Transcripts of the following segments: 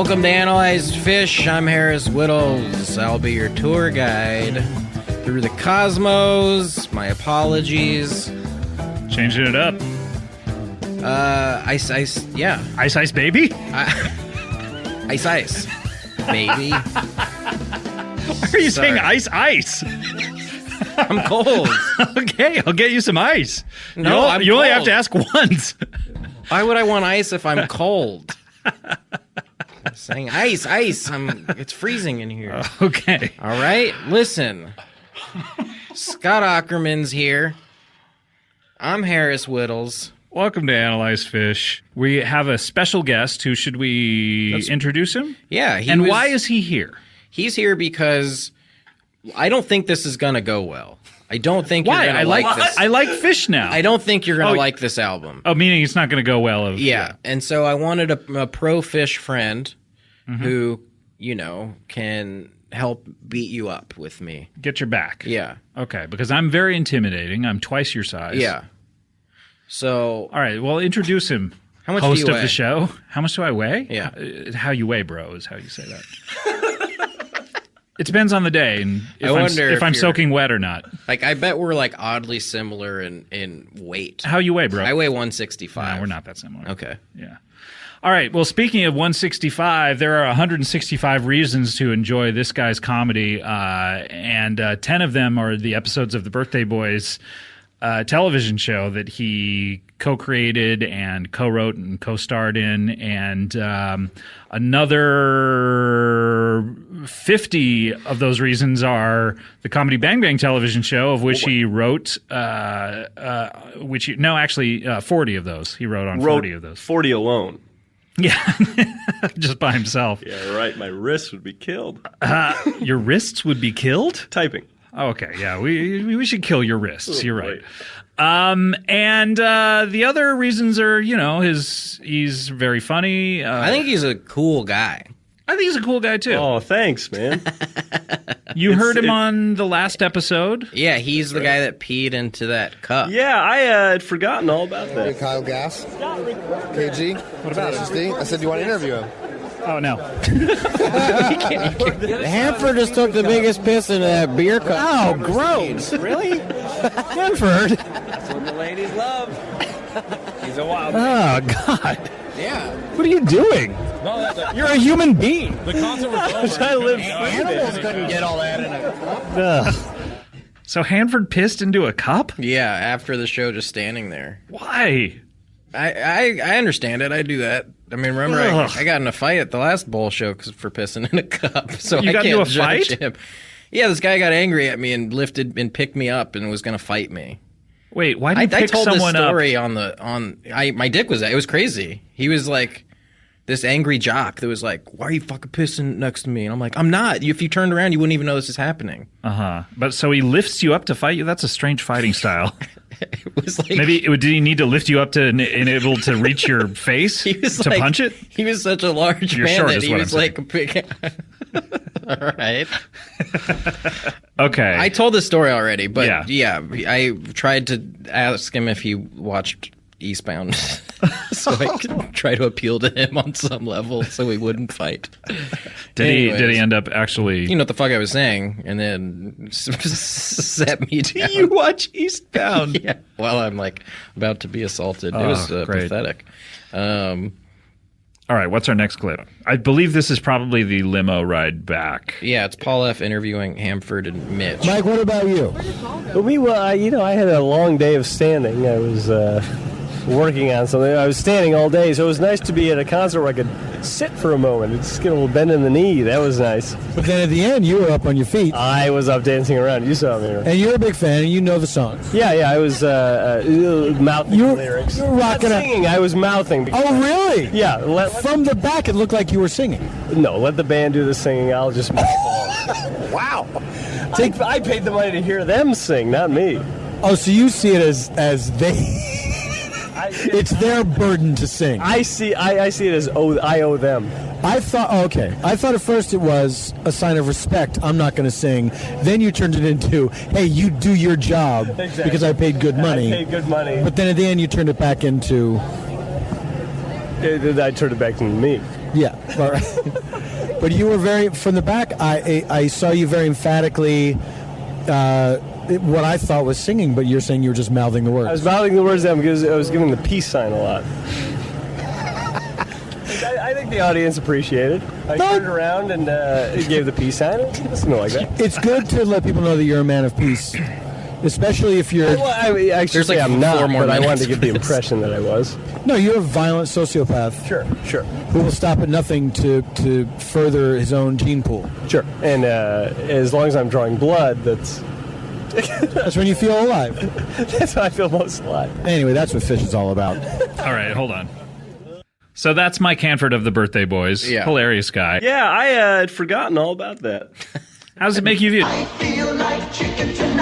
Welcome to Analyzed Fish. I'm Harris Wittels. I'll be your tour guide through the cosmos. My apologies. Changing it up. Ice, yeah. Ice, baby? Ice, baby. Why are you saying ice? I'm cold. Okay, I'll get you some ice. No, you only have cold. to ask once. Why would I want ice if I'm cold? I'm saying ice. It's freezing in here. Okay. All right, listen. Scott Aukerman's here. I'm Harris Wittels. Welcome to Analyze Fish. We have a special guest. Who should we introduce him? Yeah. Why is he here? He's here because I don't think this is going to go well. I don't think you're going to like this. I like Phish now. I don't think you're going to like this album. Oh, meaning it's not going to go well. Yeah. And so I wanted a pro Phish friend who, can help beat you up with me. Get your back. Yeah. Okay, because I'm very intimidating. I'm twice your size. Yeah. So. All right, well, introduce him. How much Host do you of weigh? the show. How much do I weigh? Yeah. How you weigh, bro, is how you say that. It depends on the day and if I'm soaking wet or not. Like, I bet we're like oddly similar in weight. How you weigh, bro? I weigh 165. No, we're not that similar. Okay. Yeah. All right. Well, speaking of 165, there are 165 reasons to enjoy this guy's comedy, and 10 of them are the episodes of the Birthday Boys television show that he co-created and co-wrote and co-starred in, and another 50 of those reasons are the Comedy Bang Bang television show, of which he wrote, 40 of those. He wrote on 40 of those. 40 alone. Yeah, just by himself. Yeah, right. My wrists would be killed. Your wrists would be killed? Typing. Oh, okay, yeah, we should kill your wrists. You're right. And the other reasons are, he's very funny. I think he's a cool guy. I think he's a cool guy too. Oh, thanks, man. You heard him on the last episode? Yeah, he's the guy that peed into that cup. Yeah, I had forgotten all about Hey, that. Kyle Gass. KG. What about it? I said, do you want to interview him? Oh, no. Hanford just took the biggest piss into that beer cup. Oh, gross. Really? Hanford? That's what the ladies love. He's a wild Oh, God. Yeah. What are you doing? You're a human being. The concert was over. I live Animals couldn't get all that in a cup. Ugh. So Hanford pissed into a cup? Yeah, after the show, just standing there. Why? I understand it. I do that. I mean, remember, I got in a fight at the last bowl show for pissing in a cup, so You I got can't into a judge fight? him. Yeah, this guy got angry at me and lifted and picked me up and was going to fight me. Wait, why did you I pick told this someone up? story my dick was it was crazy. He was like this angry jock that was like, "Why are you fucking pissing next to me?" And I'm like, "I'm not. If you turned around, you wouldn't even know this is happening." But so he lifts you up to fight you? That's a strange fighting style. It was like Maybe did he need to lift you up to enable to reach your face he was to like, punch it? He was such a large You're man short that is he what was I'm like a big. All right. Okay. I told this story already, but Yeah. I tried to ask him if he watched Eastbound so I could try to appeal to him on some level so we wouldn't fight. Did he Anyways, end up actually? You know what the fuck I was saying, and then set me down. You watch Eastbound? Yeah, while I'm like about to be assaulted. It was great. pathetic. All right, what's our next clip? I believe this is probably the limo ride back. Yeah, it's Paul F. interviewing Hanford and Mitch. Mike, what about you? I had a long day of standing. I was working on something. I was standing all day, so it was nice to be at a concert where I could sit for a moment. Just get a little bend in the knee. That was nice. But then at the end, you were up on your feet. I was up dancing around. You saw me. And you're a big fan, and you know the song. Yeah, I was mouthing lyrics. You were rocking Not it. singing. I was mouthing. Oh, really? Yeah. From the back, it looked like you were singing. No, let the band do the singing. I'll just mouth along. Wow. I paid the money to hear them sing, not me. Oh, so you see it as they... It's their burden to sing. I see it as I owe them. I thought at first it was a sign of respect. I'm not going to sing. Then you turned it into, hey, you do your job because I paid good money. I paid good money. But then at the end you turned it back into... I turned it back to me. Yeah, all right. But you were very from the back. I saw you very emphatically. What I thought was singing, but you're saying you were just mouthing the words. I was mouthing the words down because I was giving the peace sign a lot. I think the audience appreciated. I turned around and gave the peace sign. It's something like that. It's good to let people know that you're a man of peace, especially if you're. Well, I actually There's like I'm not, 4 more but I wanted minutes to give for the this. impression that I was. No, you're a violent sociopath. Sure. Who will stop at nothing to further his own gene pool. Sure. And as long as I'm drawing blood, that's when you feel alive. how I feel most alive. Anyway, that's what Phish is all about. All right, hold on. So that's Mike Hanford of the Birthday Boys. Yeah. Hilarious guy. Yeah, I had forgotten all about that. How does it make you feel?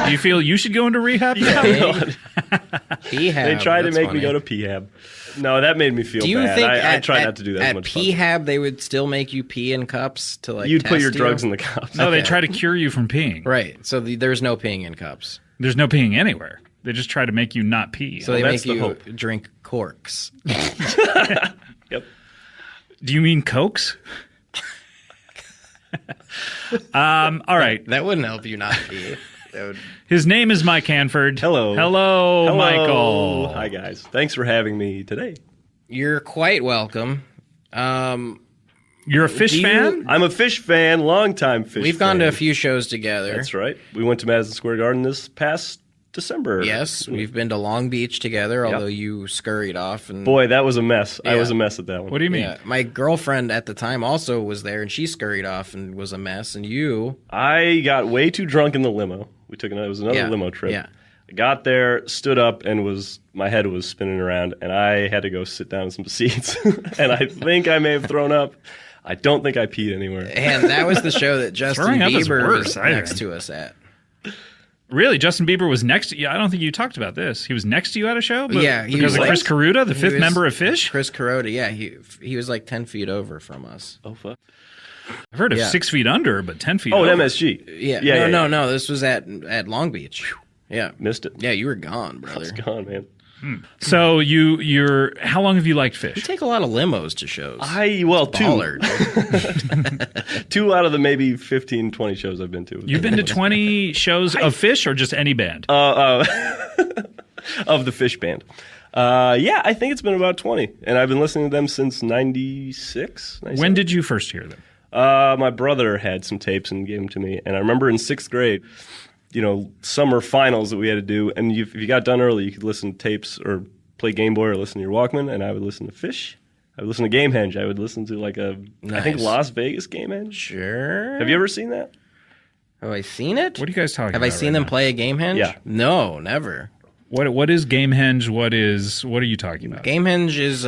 Do you feel you should go into rehab? Phishab, They tried to that's make funny. me go to Phishab. No, that made me feel Do you bad. think I try not to do that as at much. Phishab they would still make you pee in cups to like You'd put your test drugs you? in the cups. No, they Okay. try to cure you from peeing. Right. So there's no peeing in cups. There's no peeing anywhere. They just try to make you not pee. So they that's make the you hope. drink corks. Yep. Do you mean Cokes? All right. That wouldn't help you not pee. That would... His name is Mike Hanford. Hello. Hello, Michael. Hi, guys. Thanks for having me today. You're quite welcome. You're a Phish Do you- fan? I'm a Phish fan, longtime Phish We've gone to fan. a few shows together. That's right. We went to Madison Square Garden this past December. Yes, we've been to Long Beach together, although you scurried off. And Boy, that was a mess. I Yeah. was a mess at that one. What do you mean? yeah, my girlfriend at the time also was there, and she scurried off and was a mess. And you, I got way too drunk in the limo. It was another Yeah. limo trip. Yeah. I got there, stood up, and my head was spinning around, and I had to go sit down in some seats. And I think I may have thrown up. I don't think I peed anywhere. and that was the show that Justin Throwing up is Bieber worse, was I next think. to us at. Really? Justin Bieber was next to you? I don't think you talked about this. He was next to you at a show? Yeah, he Because was of Chris Caruta, the He fifth was- member of Phish? Chris Carota, yeah, he was like 10 feet over from us. Oh, fuck. I've heard of Yeah. 6 feet under, but 10 feet Oh, over. at MSG. Yeah, no. This was at Long Beach. Yeah, Missed it. yeah, you were gone, brother. It's gone, man. So you're how long have you liked Phish? You take a lot of limos to shows. Two. Baller. 2 out of the maybe 15, 20 shows I've been to. You've been to 20 shows of Phish or just any band? Of the Phish band. Yeah, I think it's been about 20. And I've been listening to them since 96. When did you first hear them? My brother had some tapes and gave them to me. And I remember in 6th grade, summer finals that we had to do. And if you got done early, you could listen to tapes or play Game Boy or listen to your Walkman. And I would listen to Phish. I would listen to Gamehenge. I would listen to I think Nice. Las Vegas Gamehenge. Sure. Have you ever seen that? Have I seen it? What are you guys talking Have about? I seen right them now? play a Gamehenge? Yeah. No, never. What is Gamehenge? What are you talking about? Gamehenge is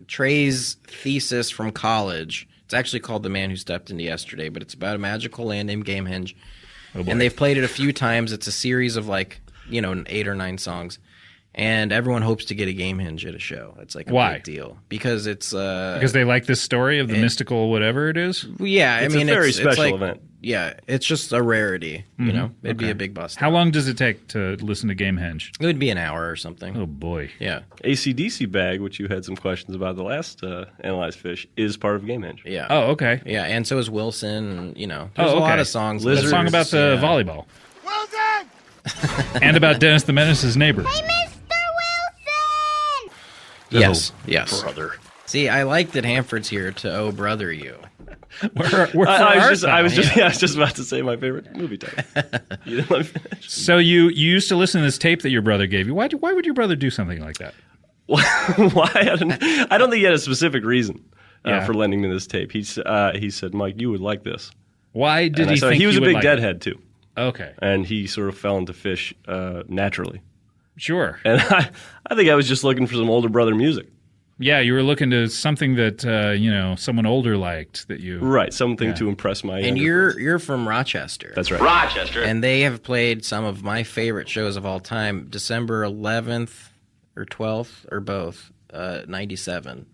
Trey's thesis from college. It's actually called The Man Who Stepped Into Yesterday, but it's about a magical land named Gamehenge. Oh, boy. And they've played it a few times. It's a series of 8 or 9 songs. And everyone hopes to get a Gamehenge at a show. It's like a Why? big deal. Because it's Because they like this story of the mystical whatever it is? yeah, It's I mean a very it's special like, event. Yeah, it's just a rarity, It'd be a big bust. How long does it take to listen to Gamehenge? It would be an hour or something. Oh boy. Yeah. AC/DC Bag, which you had some questions about the last Analyze Phish, is part of Gamehenge. Yeah. Oh, okay. Yeah, and so is Wilson, and there's Oh, a lot okay. of songs. The song about the yeah. volleyball. And about Dennis the Menace's neighbor. Yes, yes. Brother. See, I like that Hanford's here to oh brother you. We're I was just about to say my favorite movie title. You didn't let me finish. So you used to listen to this tape that your brother gave you. Why would your brother do something like that? Why? I don't think he had a specific reason Yeah. for lending me this tape. He said, "Mike, you would like this." Why did And he think he was you a would big like Deadhead too, it? Okay, and he sort of fell into Phish naturally. sure. And I think I was just looking for some older brother music. Yeah, you were looking to something that someone older liked that you. Right, something to impress my. And younger friends. you're from Rochester. That's right. Rochester. And they have played some of my favorite shows of all time. December 11th or 12th or both. 97.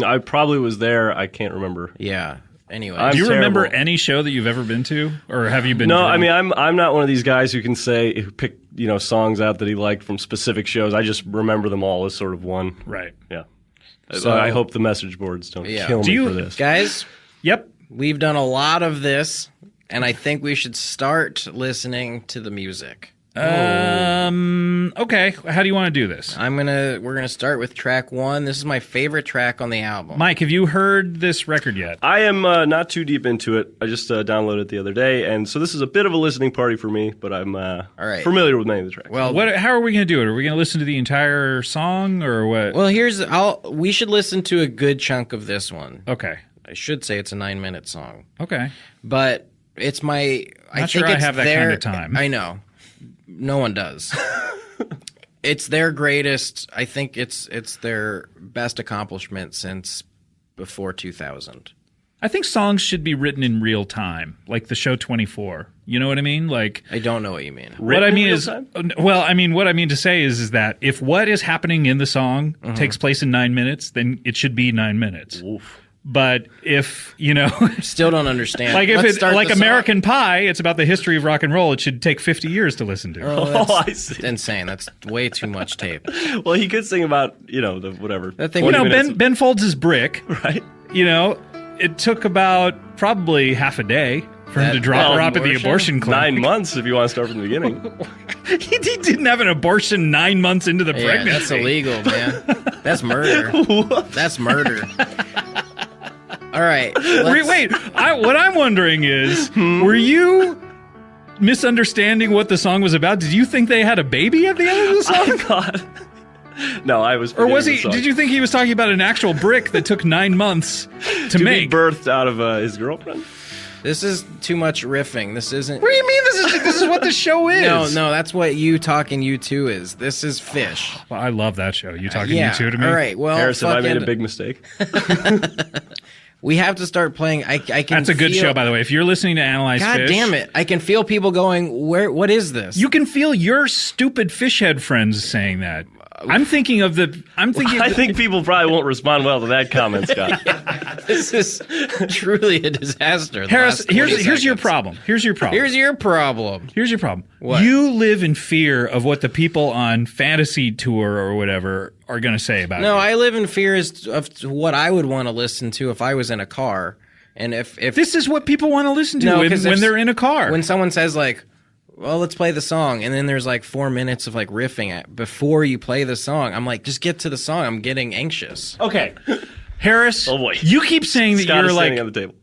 I probably was there. I can't remember. Yeah. Anyway. I'm Do you remember terrible. any show that you've ever been to, or have you been? No, to I any? mean I'm not one of these guys who can say who pick songs out that he liked from specific shows. I just remember them all as sort of one. Right. Yeah. So I hope the message boards don't Yeah. kill Do me you- for this. guys, Yep. we've done a lot of this, and I think we should start listening to the music. Okay. How do you want to do this? We're gonna start with track 1. This is my favorite track on the album. Mike, have you heard this record yet? I am not too deep into it. I just downloaded it the other day, and so this is a bit of a listening party for me, but I'm right. familiar with many of the tracks. Well, How are we going to do it? Are we going to listen to the entire song or what? we should listen to a good chunk of this one. Okay. I should say it's a 9-minute song, Okay. but it's my. Not sure I have that kind of time. I know, no one does. It's their greatest. I think it's their best accomplishment since before 2000. I think songs should be written in real time, like the show 24. You know what I mean? Like I don't know what you mean. what I in mean real is time? well, I mean what I mean to say is that if what is happening in the song takes place in 9 minutes, then it should be 9 minutes. Oof. But if, Still don't understand. like if Let's it's start like the song. American Pie, it's about the history of rock and roll, it should take 50 years to listen to. That's I see. insane. That's way too much tape. Well, he could sing about, the whatever. That thing- 20 You know, minutes Ben folds his brick. right? It took about probably half a day for him That- to drop her that off at the abortion clinic. 9 months if you want to start from the beginning. He didn't have an abortion 9 months into the Yeah, pregnancy. that's illegal, man. That's murder. That's murder. All right. Wait, what I'm wondering is, were you misunderstanding what the song was about? Did you think they had a baby at the end of the song? Oh, God. No, I was. Or was forgetting he? the song. Did you think he was talking about an actual brick that took 9 months to to make? be birthed out of his girlfriend? This is too much riffing. This isn't. What do you mean this is what the show is? No, that's what You Talking U2 is. This is Phish. Well, I love that show. You talking Yeah. you two to me? All right. Well, Harris, have I made a fucking- big mistake? We have to start playing. I can. That's a good feel- show, by the way. If you're listening to Analyze God Phish, damn it! I can feel people going. What is this? you can feel your stupid Phishhead friends saying that. I'm thinking of the. I think people probably won't respond well to that comment, Scott. This is truly a disaster. the Harris, last 20 here's your seconds. problem. Here's your problem. Here's your problem. Here's your problem. What? You live in fear of what the people on Fantasy Tour or whatever are going to say about No, you. I live in fear of what I would want to listen to if I was in a car, and if This is what people want to listen to No, when 'cause if- they're in a car. when someone says like, well, let's play the song, and then there's like 4 minutes of like riffing it before you play the song. I'm like, just get to the song. I'm getting anxious. Okay. Harris, Oh, boy. you keep saying that Scott you're is like, standing on the table.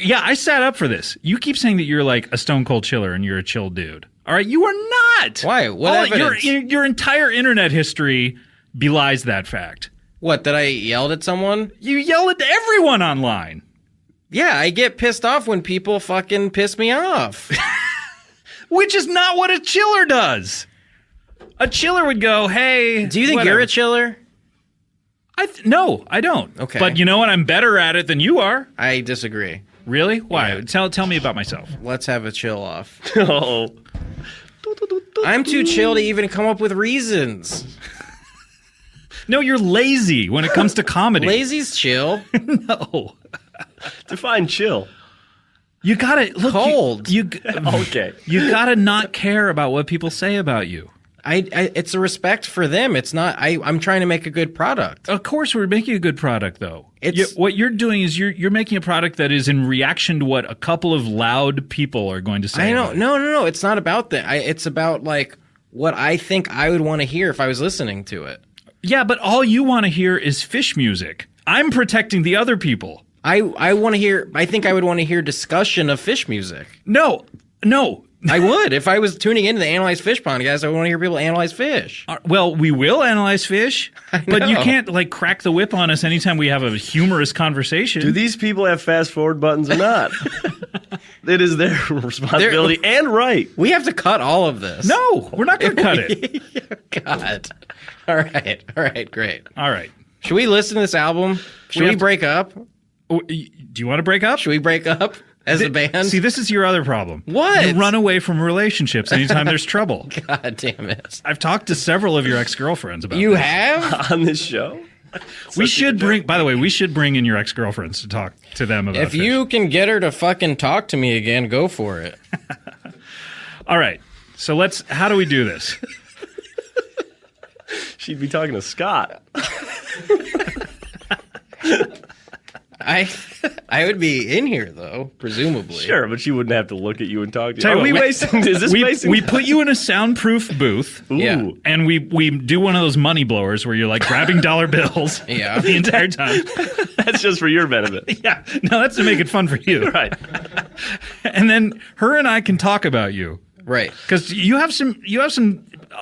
yeah, I sat up for this. You keep saying that you're like a stone cold chiller and you're a chill dude. All right, you are not. Why? What evidence? Your entire internet history belies that fact. What, that I yelled at someone? You yell at everyone online. Yeah, I get pissed off when people fucking piss me off. Which is not what a chiller does. A chiller would go, hey. Do you think whatever. you're a chiller? No, I don't. Okay. But you know what? I'm better at it than you are. I disagree. Really? Why? Yeah. Tell me about myself. Let's have a chill off. Oh. I'm too chill to even come up with reasons. No, you're lazy when it comes to comedy. Lazy's chill. No. Define chill. You gotta look Cold. You Okay. you gotta not care about what people say about you. It's a respect for them. It's not. I'm trying to make a good product. Of course, we're making a good product, though. It's- What you're doing is you're making a product that is in reaction to what a couple of loud people are going to say. I know. about it. No. It's not about that. It's about like what I think I would want to hear if I was listening to it. Yeah, but all you want to hear is Phish music. I'm protecting the other people. I want to hear. I think I would want to hear discussion of Phish music. No. I would if I was tuning into the Analyze Phish podcast. I would want to hear people analyze Phish. Well, we will analyze Phish, but you know. can't like crack the whip on us anytime we have a humorous conversation. Do these people have fast forward buttons or not? It is their responsibility and right. We have to cut all of this. No, we're not going to cut it. God. All right, great. All right. Should we listen to this album? Should we have to- break up? Oh, do you want to break up? Should we break up as a band? See, this is your other problem. What? You run away from relationships anytime there's trouble. God damn it. I've talked to several of your ex-girlfriends about You this. have? On this show? We should bring, by the way, we should bring in your ex-girlfriends to talk to them about If Phish. you can get her to fucking talk to me again, go for it. All right. So how do we do this? She'd be talking to Scott. I would be in here though, presumably. Sure, but she wouldn't have to look at you and talk to you. Tell you Are we what, wasting? Is this wasting? We put you in a soundproof booth. Ooh. Yeah. And we do one of those money blowers where you're like grabbing dollar bills Yeah. the entire time. That's just for your benefit. Yeah. No, that's to make it fun for you. Right. And then her and I can talk about you. Right. Because you have some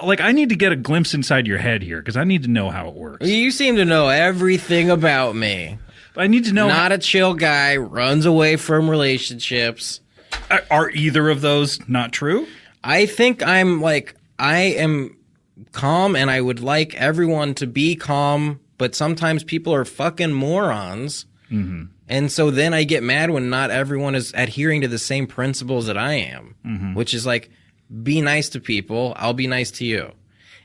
like I need to get a glimpse inside your head here because I need to know how it works. You seem to know everything about me. I need to know Not a chill guy, runs away from relationships. are either of those not true? I think I am calm and I would like everyone to be calm, but sometimes people are fucking morons. Mm-hmm. And so then I get mad when not everyone is adhering to the same principles that I am, which is like, be nice to people, I'll be nice to you.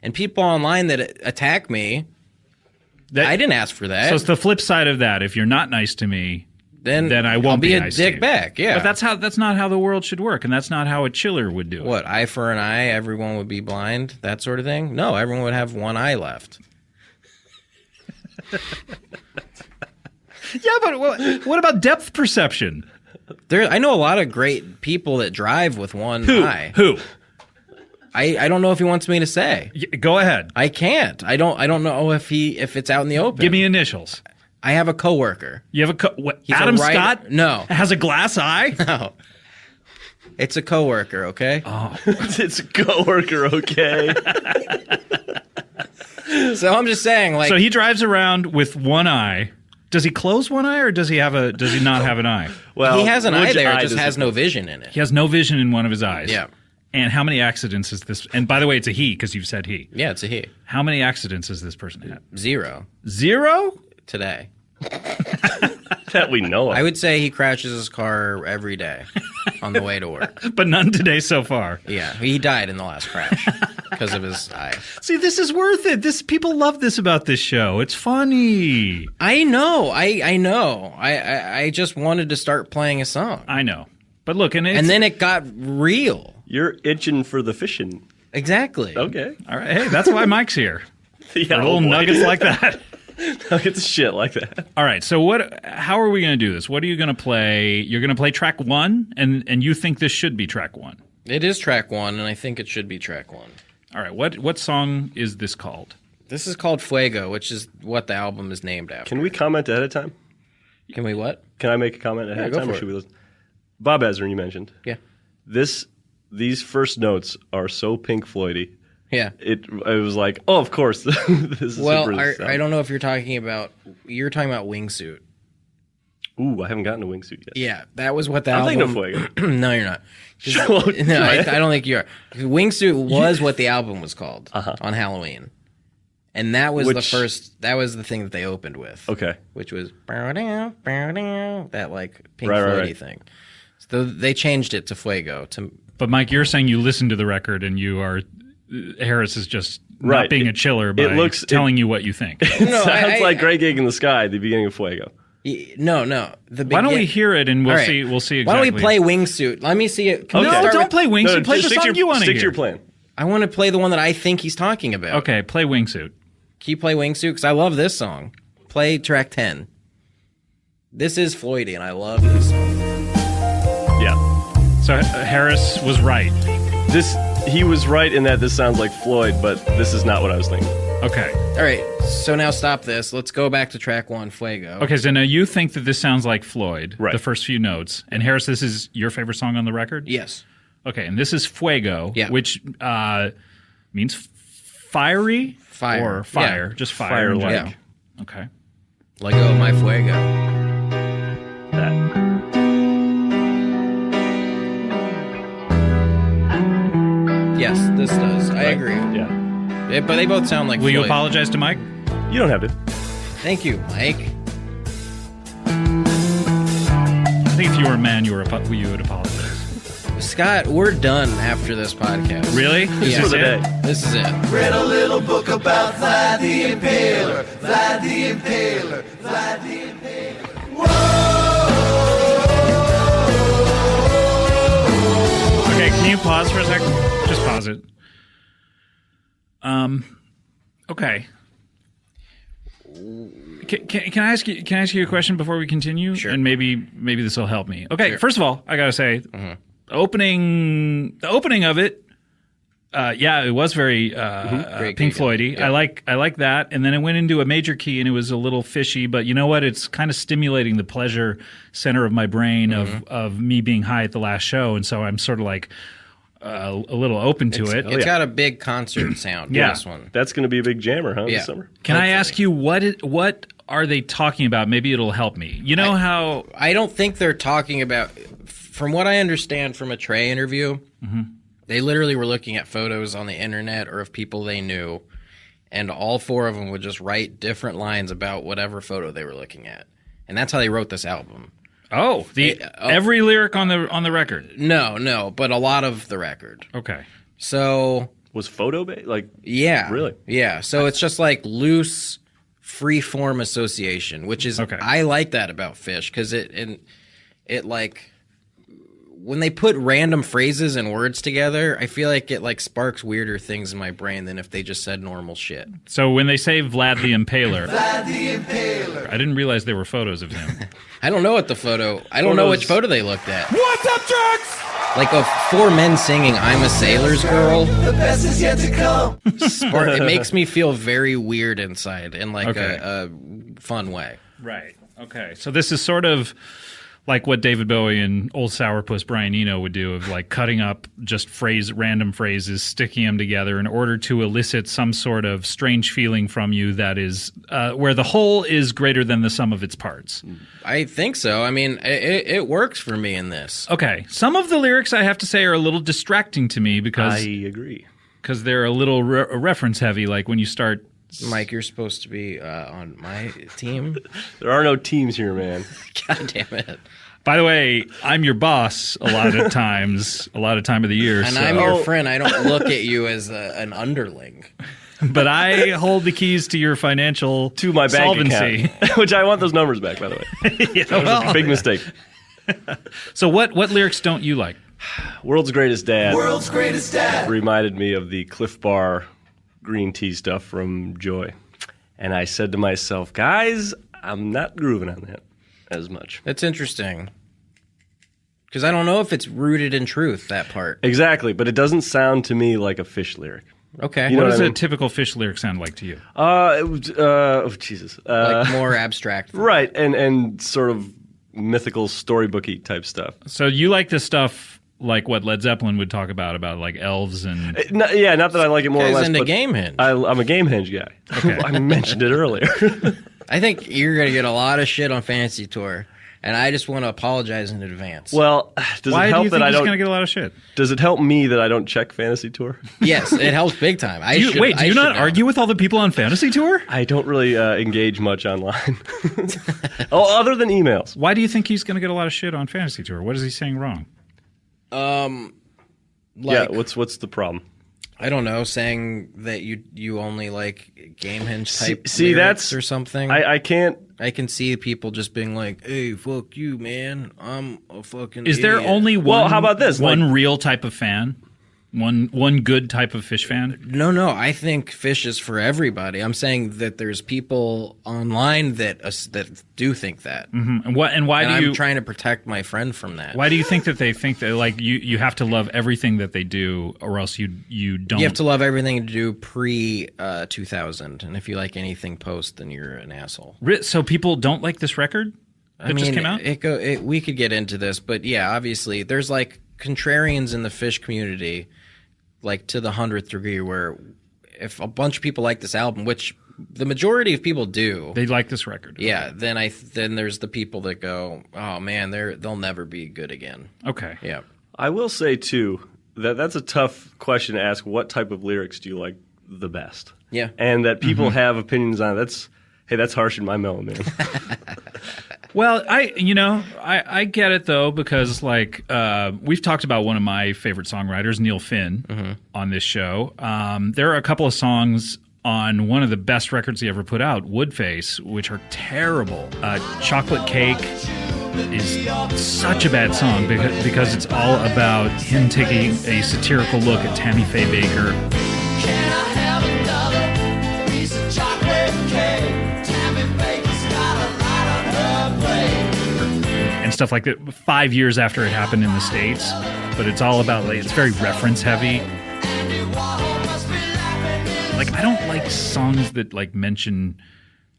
And people online that attack me, I didn't ask for that. So it's the flip side of that. If you're not nice to me, then I won't I'll be a nice to dick you. back. Yeah, But that's not how the world should work, and that's not how a chiller would do it. what, eye for an eye, everyone would be blind, that sort of thing? No, everyone would have one eye left. Yeah, but what about depth perception? I know a lot of great people that drive with one eye. Who? I don't know if he wants me to say. Go ahead. I can't. I don't know if it's out in the open. Give me initials. I have a coworker. You have He's a Adam writer. Scott? No. Has a glass eye? No. It's a coworker, okay? It's a coworker, okay? So I'm just saying, like, So he drives around with one eye. Does he close one eye, or does he not have an eye? Well, he has an eye which there, it just does has he- no vision in it. He has no vision in one of his eyes. Yeah. And how many accidents is this? And by the way, it's a he because you've said he. Yeah, it's a he. How many accidents has this person had? 0 Zero? today. that we know of. I would say he crashes his car every day on the way to work. But none today so far. Yeah, he died in the last crash because of his eye. See, this is worth it. People love this about this show. It's funny. I know. I know. I just wanted to start playing a song. I know. But look, and then it got real. You're itching for the fishing. Exactly. Okay. all right. Hey, that's why Mike's here. Yeah, For little nuggets like that. nuggets of shit like that. All right. So how are we going to do this? What are you going to play? You're going to play track 1, and you think this should be track 1. It is track 1, and I think it should be track 1. All right. What song is this called? This is called Fuego, which is what the album is named after. Can we comment ahead of time? Can we what? Can I make a comment ahead of go time, for or it. should we listen? Bob Ezrin, you mentioned. Yeah. These first notes are so Pink Floydy. Yeah. It was like, oh, of course. This is Well, super I don't know if you're talking about Wingsuit. Ooh, I haven't gotten a wingsuit yet. Yeah, that was what the I'm album. thinking of Fuego. No, you're not. Sure. No, I don't think you are. Wingsuit was what the album was called on Halloween, and that was the first. That was the thing that they opened with. Okay. Which was that like Pink Right, Floydy right. thing. So they changed it to Fuego. But Mike, you're saying you listened to the record, and you are Harris is just not Right. being a chiller by telling you what you think. No, Sounds like Great Gig in the Sky at the beginning of Fuego. No. Why don't we hear it and we'll All right. see? We'll see Why exactly. don't we play Wingsuit? Let me see it. Can we No, start don't with- play Wingsuit. Play the stick to song your- you want to Stick hear. to your plan. I want to play the one that I think he's talking about. Okay, play Wingsuit. Can you play Wingsuit? Because I love this song. Play track 10. This is Floydy, and I love this song. Yeah. So Harris was right. He was right in that this sounds like Floyd, but this is not what I was thinking. Okay. All right, so now stop this. Let's go back to track 1, Fuego. Okay, so now you think that this sounds like Floyd, Right. the first few notes. And Harris, this is your favorite song on the record? Yes. Okay, and this is Fuego, Yeah. which means fiery? Fire. Or fire, Yeah. just fire. Fire in like. general. Yeah. Okay. Let go of my Fuego. That. Yes, this does. I agree. Yeah. But they both sound like Will you Floyd. apologize to Mike? You don't have to. Thank you, Mike. I think if you were a man, you would apologize. Scott, we're done after this podcast. Really? Is Yeah. this For the it? day. This is it. Read a little book about Vlad the Impaler, Vlad the Impaler, Vlad the Impaler. Okay, can you pause for a second? Just pause it. Okay. Can I ask you? Can I ask you a question before we continue? Sure. And maybe this will help me. Okay. Sure. First of all, I gotta say, the opening of it. It was very Pink Floydy. Yeah. I like that. And then it went into a major key, and it was a little fishy. But you know what? It's kind of stimulating the pleasure center of my brain of me being high at the last show, and so I'm sort of like a little open to it. It's got a big concert sound. Yeah. This one. That's going to be a big jammer, huh? Yeah. This summer. Can I ask you what are they talking about? Maybe it'll help me. You know how I don't think they're talking about. From what I understand from a Trey interview. They literally were looking at photos on the internet or of people they knew, and all four of them would just write different lines about whatever photo they were looking at, and that's how they wrote this album. every lyric on the record? No, but a lot of the record. Okay. So Was photo like? yeah, Really? Yeah. So it's just like loose, free form association, which is Okay. I like that about Phish because it like. When they put random phrases and words together, I feel like it like sparks weirder things in my brain than if they just said normal shit. So when they say Vlad the Impaler, Vlad the Impaler. I didn't realize there were photos of him. I don't know what the photo. I don't know which photo they looked at. What's up, jerks? Like of four men singing "I'm a Sailor's Girl." The best is yet to come. It makes me feel very weird inside in like Okay. a fun way. Right. Okay. So this is sort of like what David Bowie and Old Sourpuss Brian Eno would do, of like cutting up just random phrases, sticking them together in order to elicit some sort of strange feeling from you that is where the whole is greater than the sum of its parts. I think so. I mean, it works for me in this. Okay. Some of the lyrics, I have to say, are a little distracting to me because I agree. they're a little reference heavy, like when you start. Mike, you're supposed to be on my team. There are no teams here, man. God damn it. By the way, I'm your boss a lot of time of the year. And so. I'm your friend. I don't look at you as an underling. But I hold the keys to your financial To my bank solvency. account, which I want those numbers back, by the way. That was a big mistake. So what lyrics don't you like? World's Greatest Dad World's greatest dad. reminded me of the Cliff Bar green tea stuff from Joy. And I said to myself, guys, I'm not grooving on that as much. That's interesting. Because I don't know if it's rooted in truth, that part. Exactly, but it doesn't sound to me like a Phish lyric. Okay. You know What does what I a mean? typical Phish lyric sound like to you? Jesus. Like more abstract. Right, and sort of mythical storybooky type stuff. So you like this stuff like what Led Zeppelin would talk about like elves and... Not that I like it more or Guy's less. into but Gamehenge. I'm a Gamehenge guy. Okay. I mentioned it earlier. I think you're going to get a lot of shit on Fantasy Tour, and I just want to apologize in advance. Well, does Why it do help you that think I he's don't? going to get a lot of shit? Does it help me that I don't check Fantasy Tour? Yes, it helps big time. Do you not argue with all the people on Fantasy Tour? I don't really engage much online. Other than emails. Why do you think he's going to get a lot of shit on Fantasy Tour? What is he saying wrong? Like, what's the problem? I don't know, saying that you only like Gamehenge type See, lyrics that's or something. I can't. I can see people just being like, "Hey, fuck you, man. I'm a fucking." Is there idiot." only one? Well, how about this? One real type of fan? One good type of Phish fan? No. I think Phish is for everybody. I'm saying that there's people online that do think that, And why and do you I'm trying to protect my friend from that. Why do you think that they think that like you have to love everything that they do, or else you don't? You have to love everything to do pre 2000, and if you like anything post, then you're an asshole. So people don't like this record that just came out? We could get into this, but yeah, obviously, there's like contrarians in the Phish community, like to the 100th degree, where if a bunch of people like this album, which the majority of people do, They like this record. yeah, then there's the people that go, oh man, they'll never be good again. Okay. Yeah. I will say too that that's a tough question to ask. What type of lyrics do you like the best? Yeah. And that people have opinions on it. That's harsh in my melon, man. Well, I get it though, because like we've talked about one of my favorite songwriters, Neil Finn, on this show. There are a couple of songs on one of the best records he ever put out, Woodface, which are terrible. Chocolate Cake is such a bad song because it's all about him taking a satirical look at Tammy Faye Baker. Can I have another piece of chocolate cake? Tammy stuff like that 5 years after it happened in the States. But it's all about, like, it's very reference heavy. Like, I don't like songs that, like, mention,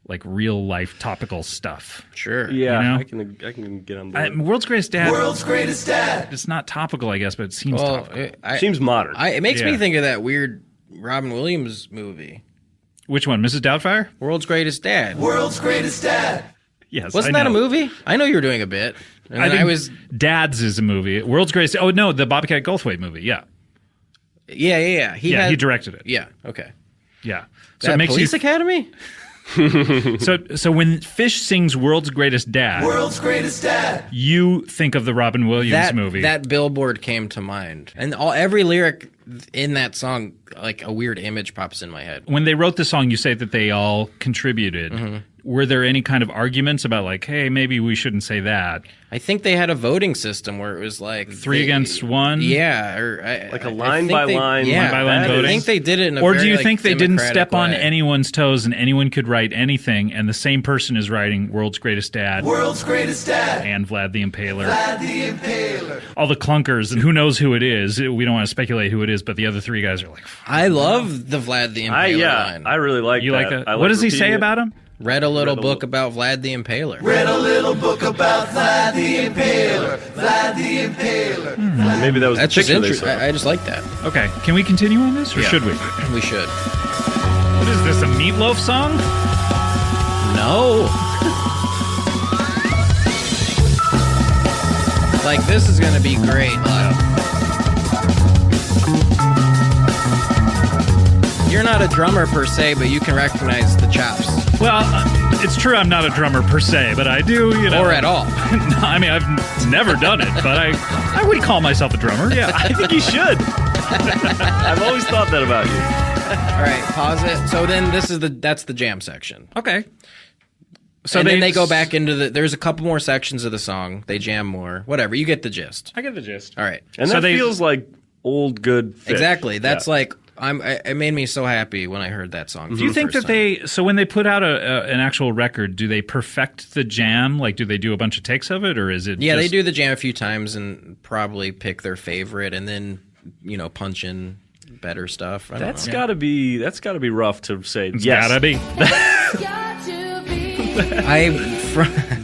like, real life topical stuff. Sure. Yeah, You know? I can get on board. World's Greatest Dad. World's Greatest Dad. It's not topical, I guess, but it seems Well, topical. Seems modern. it makes Yeah. me think of that weird Robin Williams movie, Which one? Mrs. Doubtfire? World's Greatest Dad. World's Greatest Dad. Yes. Wasn't I that a know. movie? I know you were doing a bit. And I then think was. Dad's is a movie. World's Greatest. Oh no, the Bobcat Goldthwait movie. Yeah, Yeah. he directed it. Yeah. Okay. Yeah. So That it makes Police you. Academy. So when Phish sings "World's Greatest Dad," World's Greatest Dad. you think of the Robin Williams movie. That billboard came to mind, and every lyric in that song, like a weird image pops in my head. When they wrote the song, you say that they all contributed. Mm-hmm. Were there any kind of arguments about, like, hey, maybe we shouldn't say that? I think they had a voting system where it was like 3 against 1? Yeah, or Like a I line think by they- line, Yeah, line by line I voting? think they did it in a Or very, do you like, think they didn't democratic step on way. anyone's toes and anyone could write anything, and the same person is writing World's Greatest Dad World's Greatest Dad. and Vlad the Impaler? Vlad the Impaler. All the clunkers, and who knows who it is. We don't want to speculate who it is, but the other 3 guys are like, I love the Vlad the Impaler line. I really like you that. like that? I what does he say repeating it. about him? Read a little Read a book li- about Vlad the Impaler. Read a little book about Vlad the Impaler. Vlad the Impaler. Maybe that was That's the just picture they interesting. saw. I just like that. Okay, can we continue on this, or should we? We should. What is this, a Meatloaf song? No. Like, this is going to be great. You're not a drummer per se, but you can recognize the chops. Well, it's true I'm not a drummer per se, but I do, you know. Or at all. No, I mean, I've never done it, but I would call myself a drummer, yeah. I think you should. I've always thought that about you. All right, pause it. So then that's the jam section. Okay. So And then they go back into there's a couple more sections of the song. They jam more. Whatever, you get the gist. I get the gist. All right. And So that they- feels like old good Phish. Exactly. That's Yeah. like it made me so happy when I heard that song. Do you think that so when they put out an actual record, do they perfect the jam? Like, do they do a bunch of takes of it, or is it Yeah, they just- do the jam a few times and probably pick their favorite and then, punch in better stuff. I don't That's know. gotta be rough to say. It's yes, gotta be.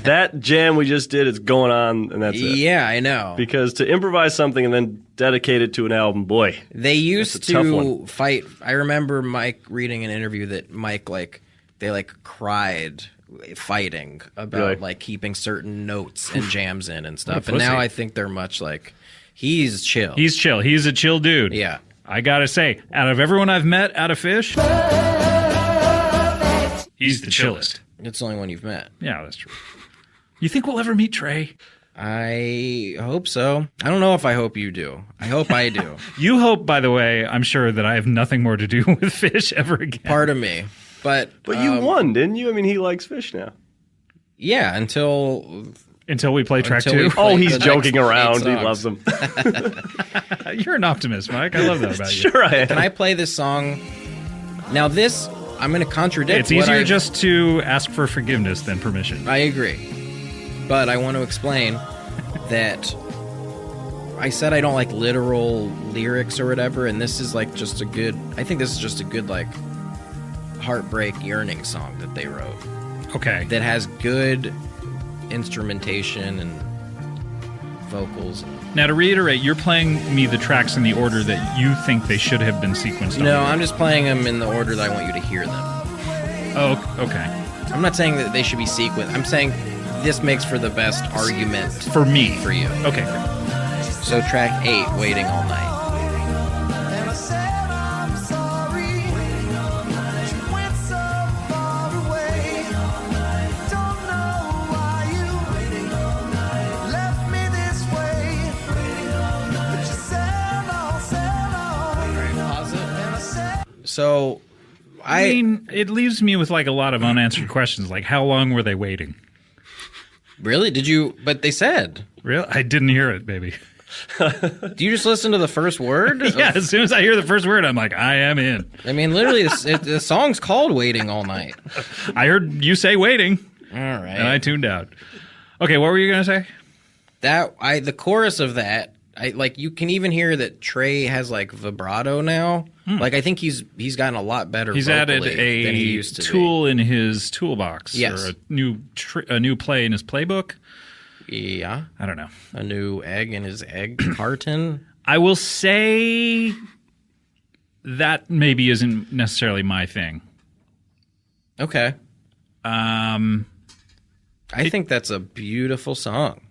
that jam we just did is going on, and that's it. Yeah, I know. Because to improvise something and then dedicate it to an album, boy. They used That's a tough to one. fight. I remember Mike reading an interview that Mike they cried fighting about Really? keeping certain notes and jams in and stuff. What a And now pussy. I think they're much he's chill. He's chill. He's a chill dude. Yeah. I gotta say, out of everyone I've met out of Phish, he's the chillest. It's the only one you've met. Yeah, that's true. You think we'll ever meet Trey? I hope so. I don't know if I hope you do. I hope I do. You hope, by the way, I'm sure that I have nothing more to do with Phish ever again. Part of me. But you won, didn't you? I mean, he likes Phish now. Yeah, until we play track Until we 2. play- Oh, he's the joking next 8 around. He songs. loves them. You're an optimist, Mike. I love that about you. Sure I am. Can I play this song? Now this, I'm going to contradict It's what easier I- just to ask for forgiveness than permission. I agree. But I want to explain that I said I don't like literal lyrics or whatever, and this is I think this is just a good heartbreak yearning song that they wrote Okay. that has good instrumentation and vocals. Now, to reiterate, you're playing me the tracks in the order that you think they should have been sequenced. No, on. I'm just playing them in the order that I want you to hear them. Oh, okay. I'm not saying that they should be sequenced. I'm saying this makes for the best argument For me. for you. Okay, great. So track 8, Waiting All Night. And I said I'm sorry. You went so far away. Don't know why you left me this way. But you said on. Pause it. And I said. So I mean, it leaves me with a lot of unanswered questions, like how long were they waiting? Really? Did you? But they said. Really? I didn't hear it, baby. Do you just listen to the first word? Yeah, as soon as I hear the first word, I'm like, I am in. I mean, literally, the song's called "Waiting All Night." I heard you say waiting, All right. and I tuned out. Okay, what were you going to say? the chorus of that, you can even hear that Trey has like vibrato now. Like I think he's gotten a lot better. He's added than he a used to tool in his toolbox. Yes. Or a new play in his playbook. Yeah. I don't know. A new egg in his egg carton. I will say that maybe isn't necessarily my thing. Okay. I think that's a beautiful song.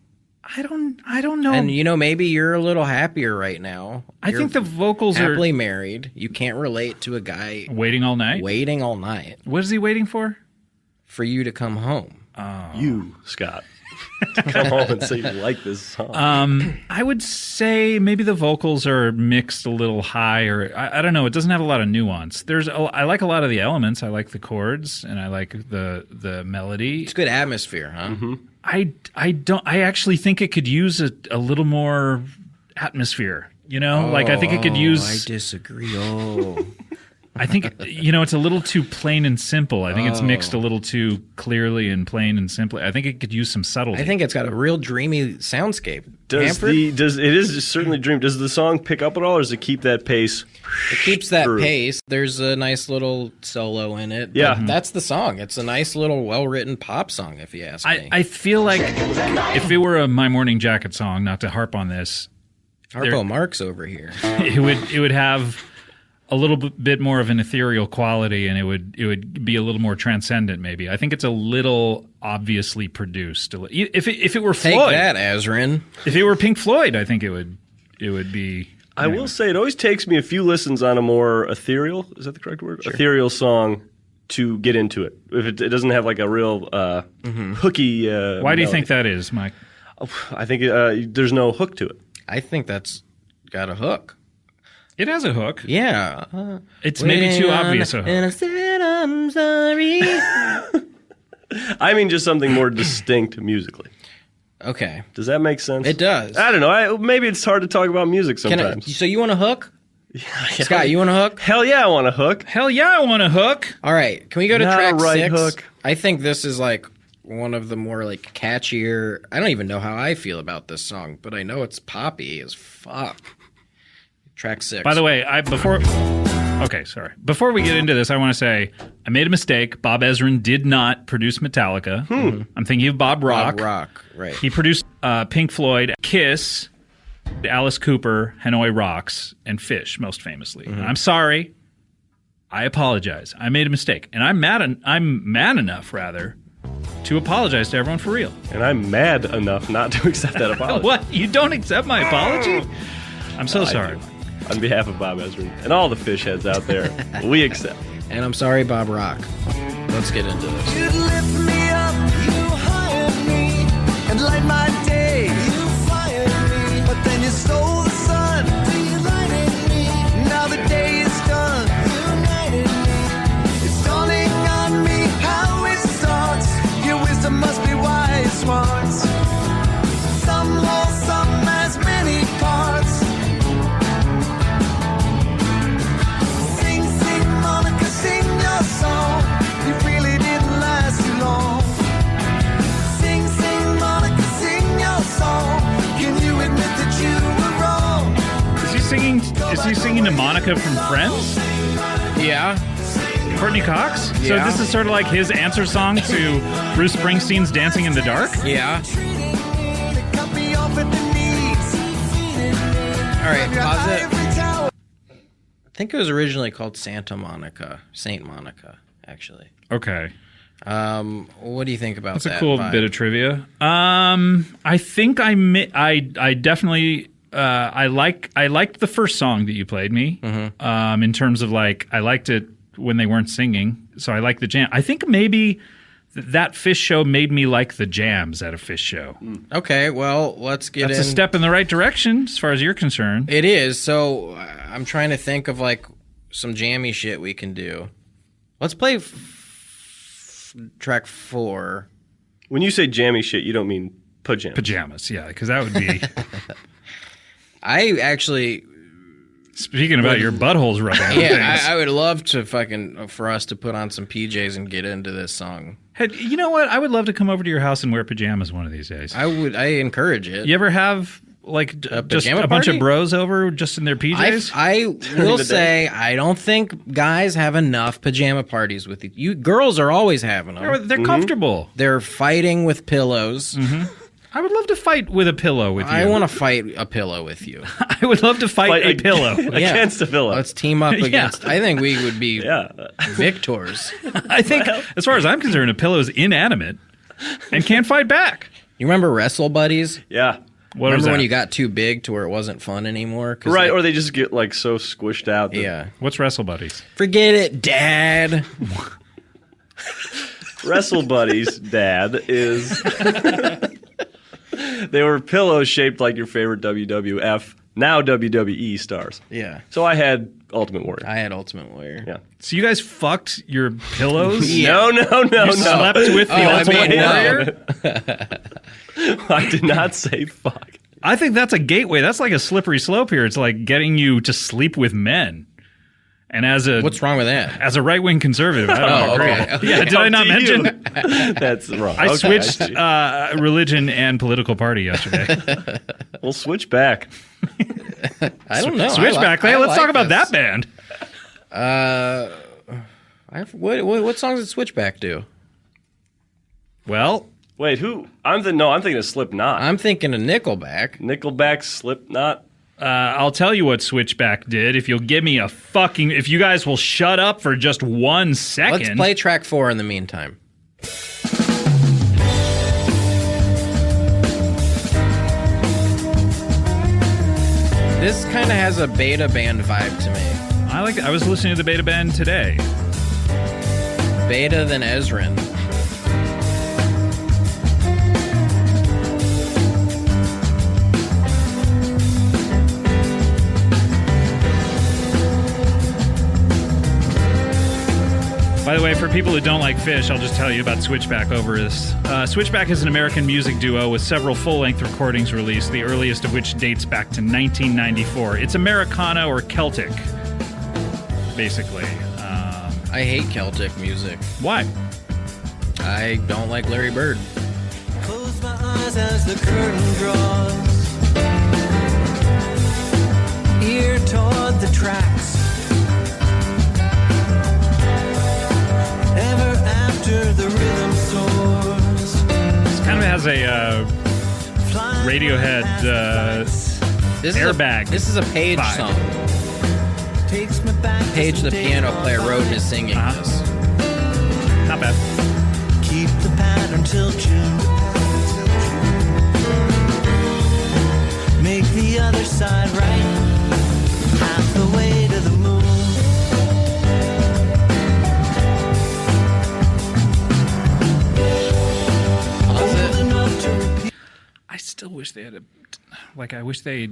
I don't know. And maybe you're a little happier right now. I think the vocals are happily married. You can't relate to a guy waiting all night. Waiting all night. What is he waiting for? For you to come home. You, Scott. Come home and say you like this song. I would say maybe the vocals are mixed a little higher. I don't know. It doesn't have a lot of nuance. I like a lot of the elements. I like the chords and I like the melody. It's good atmosphere, huh? Mm-hmm. I actually think it could use a little more atmosphere. I think it could use. I disagree. Oh. I think it's a little too plain and simple. I think it's mixed a little too clearly and plain and simply. I think it could use some subtlety. I think it's got a real dreamy soundscape. It is certainly dream. Does the song pick up at all, or does it keep that pace? It keeps that pace. There's a nice little solo in it. Yeah, that's the song. It's a nice little well-written pop song, if you ask me. I feel like if it were a My Morning Jacket song, not to harp on this, Harpo Marx over here. It would have a little bit more of an ethereal quality, and it would be a little more transcendent. Maybe I think it's a little obviously produced. If it were Floyd, take that, Azrin. If it were Pink Floyd, I think it would be. I will say it always takes me a few listens on a more ethereal. Is that the correct word? Sure. Ethereal song to get into it. If it doesn't have like a real hooky. Why do you think that is, Mike? I think there's no hook to it. I think that's got a hook. It has a hook. Yeah. It's maybe too obvious a hook. And I said, I'm sorry. I mean, just something more distinct musically. Okay. Does that make sense? It does. I don't know. Maybe it's hard to talk about music sometimes. So you want a hook? Yeah. Scott, you want a hook? Hell yeah, I want a hook. Hell yeah, I want a hook. All right. Can we go to Not track a right 6? hook. I think this is like one of the more like catchier. I don't even know how I feel about this song, but I know it's poppy as fuck. Track 6. By the way, before we get into this, I want to say I made a mistake. Bob Ezrin did not produce Metallica. I'm thinking of Bob Rock. Bob Rock, right. He produced Pink Floyd, Kiss, Alice Cooper, Hanoi Rocks, and Phish, most famously. I'm sorry. I apologize. I made a mistake, and I'm mad enough to apologize to everyone for real. And I'm mad enough not to accept that apology. What? You don't accept my apology? I'm so sorry. On behalf of Bob Ezrin and all the Phishheads out there, we accept. And I'm sorry, Bob Rock. Let's get into this. You'd lift me up, you hired me, and light my day, you fired me. But then you stole the sun, delighted me. Now the day is done, united me. It's dawning on me how it starts. Your wisdom must be wise, smart. Some whole, some has many parts. Sing your song, you really didn't last too long. Sing, sing, Monica, sing your song. Can you admit that you were wrong? Is he singing to Monica from Friends? Yeah. Courtney Cox? Yeah. So this is sort of like his answer song to Bruce Springsteen's Dancing in the Dark? Yeah. All right, pause it. I think it was originally called Saint Monica, actually. Okay. What do you think about that? That's a cool bit of trivia. I think I definitely I liked the first song that you played me. In terms of like I liked it when they weren't singing, so I liked the jam. I think maybe that Phish show made me like the jams at a Phish show. Okay, well, let's get That's a step in the right direction as far as you're concerned. It is. So I'm trying to think of like some jammy shit we can do. Let's play track 4. When you say jammy shit, you don't mean pajamas. Pajamas, yeah, because that would be... I actually Speaking about your buttholes rubbing on Yeah, things. I would love to for us to put on some PJs and get into this song. Hey, you know what? I would love to come over to your house and wear pajamas one of these days. I encourage it. You ever have like just pajama a bunch of party? bros over just in their PJs? I will say I don't think guys have enough pajama parties with you. Girls are always having them. They're comfortable. They're fighting with pillows. I would love to fight with a pillow with you. I want to fight a pillow with you. I would love to fight a pillow. Against a pillow. Let's team up against. I think we would be victors. I think, as far as I'm concerned, a pillow is inanimate and can't fight back. You remember Wrestle Buddies? Yeah. What was remember that? when you got too big to where it wasn't fun anymore? Right, or they just get like so squished out. That Yeah. What's Wrestle Buddies? Forget it, Dad. Wrestle Buddies' dad is. They were pillows shaped like your favorite WWF, now WWE stars. Yeah. So I had Ultimate Warrior. I had Ultimate Warrior. Yeah. So you guys fucked your pillows? No. You slept with the Ultimate Warrior? I did not say fuck. I think that's a gateway. That's like a slippery slope here. It's like getting you to sleep with men. And what's wrong with that? As a right-wing conservative, I don't agree. Okay. Yeah, did I not mention? That's wrong. I Okay, switched see. Religion and political party yesterday. We'll switch back. I don't know. Switchback. Hey, let's talk about that band. What songs did Switchback do? Well, Wait, who? I'm thinking of Slipknot. I'm thinking of Nickelback. Nickelback, Slipknot. I'll tell you what Switchback did. If you'll give me if you guys will shut up for just 1 second. Let's play track 4 in the meantime. This kind of has a Beta Band vibe to me. I was listening to the Beta Band today. Beta than Ezrin. By the way, for people who don't like Phish, I'll just tell you about Switchback over this. Switchback is an American music duo with several full-length recordings released, the earliest of which dates back to 1994. It's Americana or Celtic, basically. I hate Celtic music. Why? I don't like Larry Bird. Close my eyes as the curtain draws. Ear toward the tracks. Ever after the rhythm soars. This kind of has a Radiohead This Airbag This is a Page vibe. song. Takes me back to Page, the day piano one. player, wrote and is singing this. Not bad. Keep the pattern till June. Make the other side right. Half the way to the moon. Old enough to repeat. I still wish they had I wish they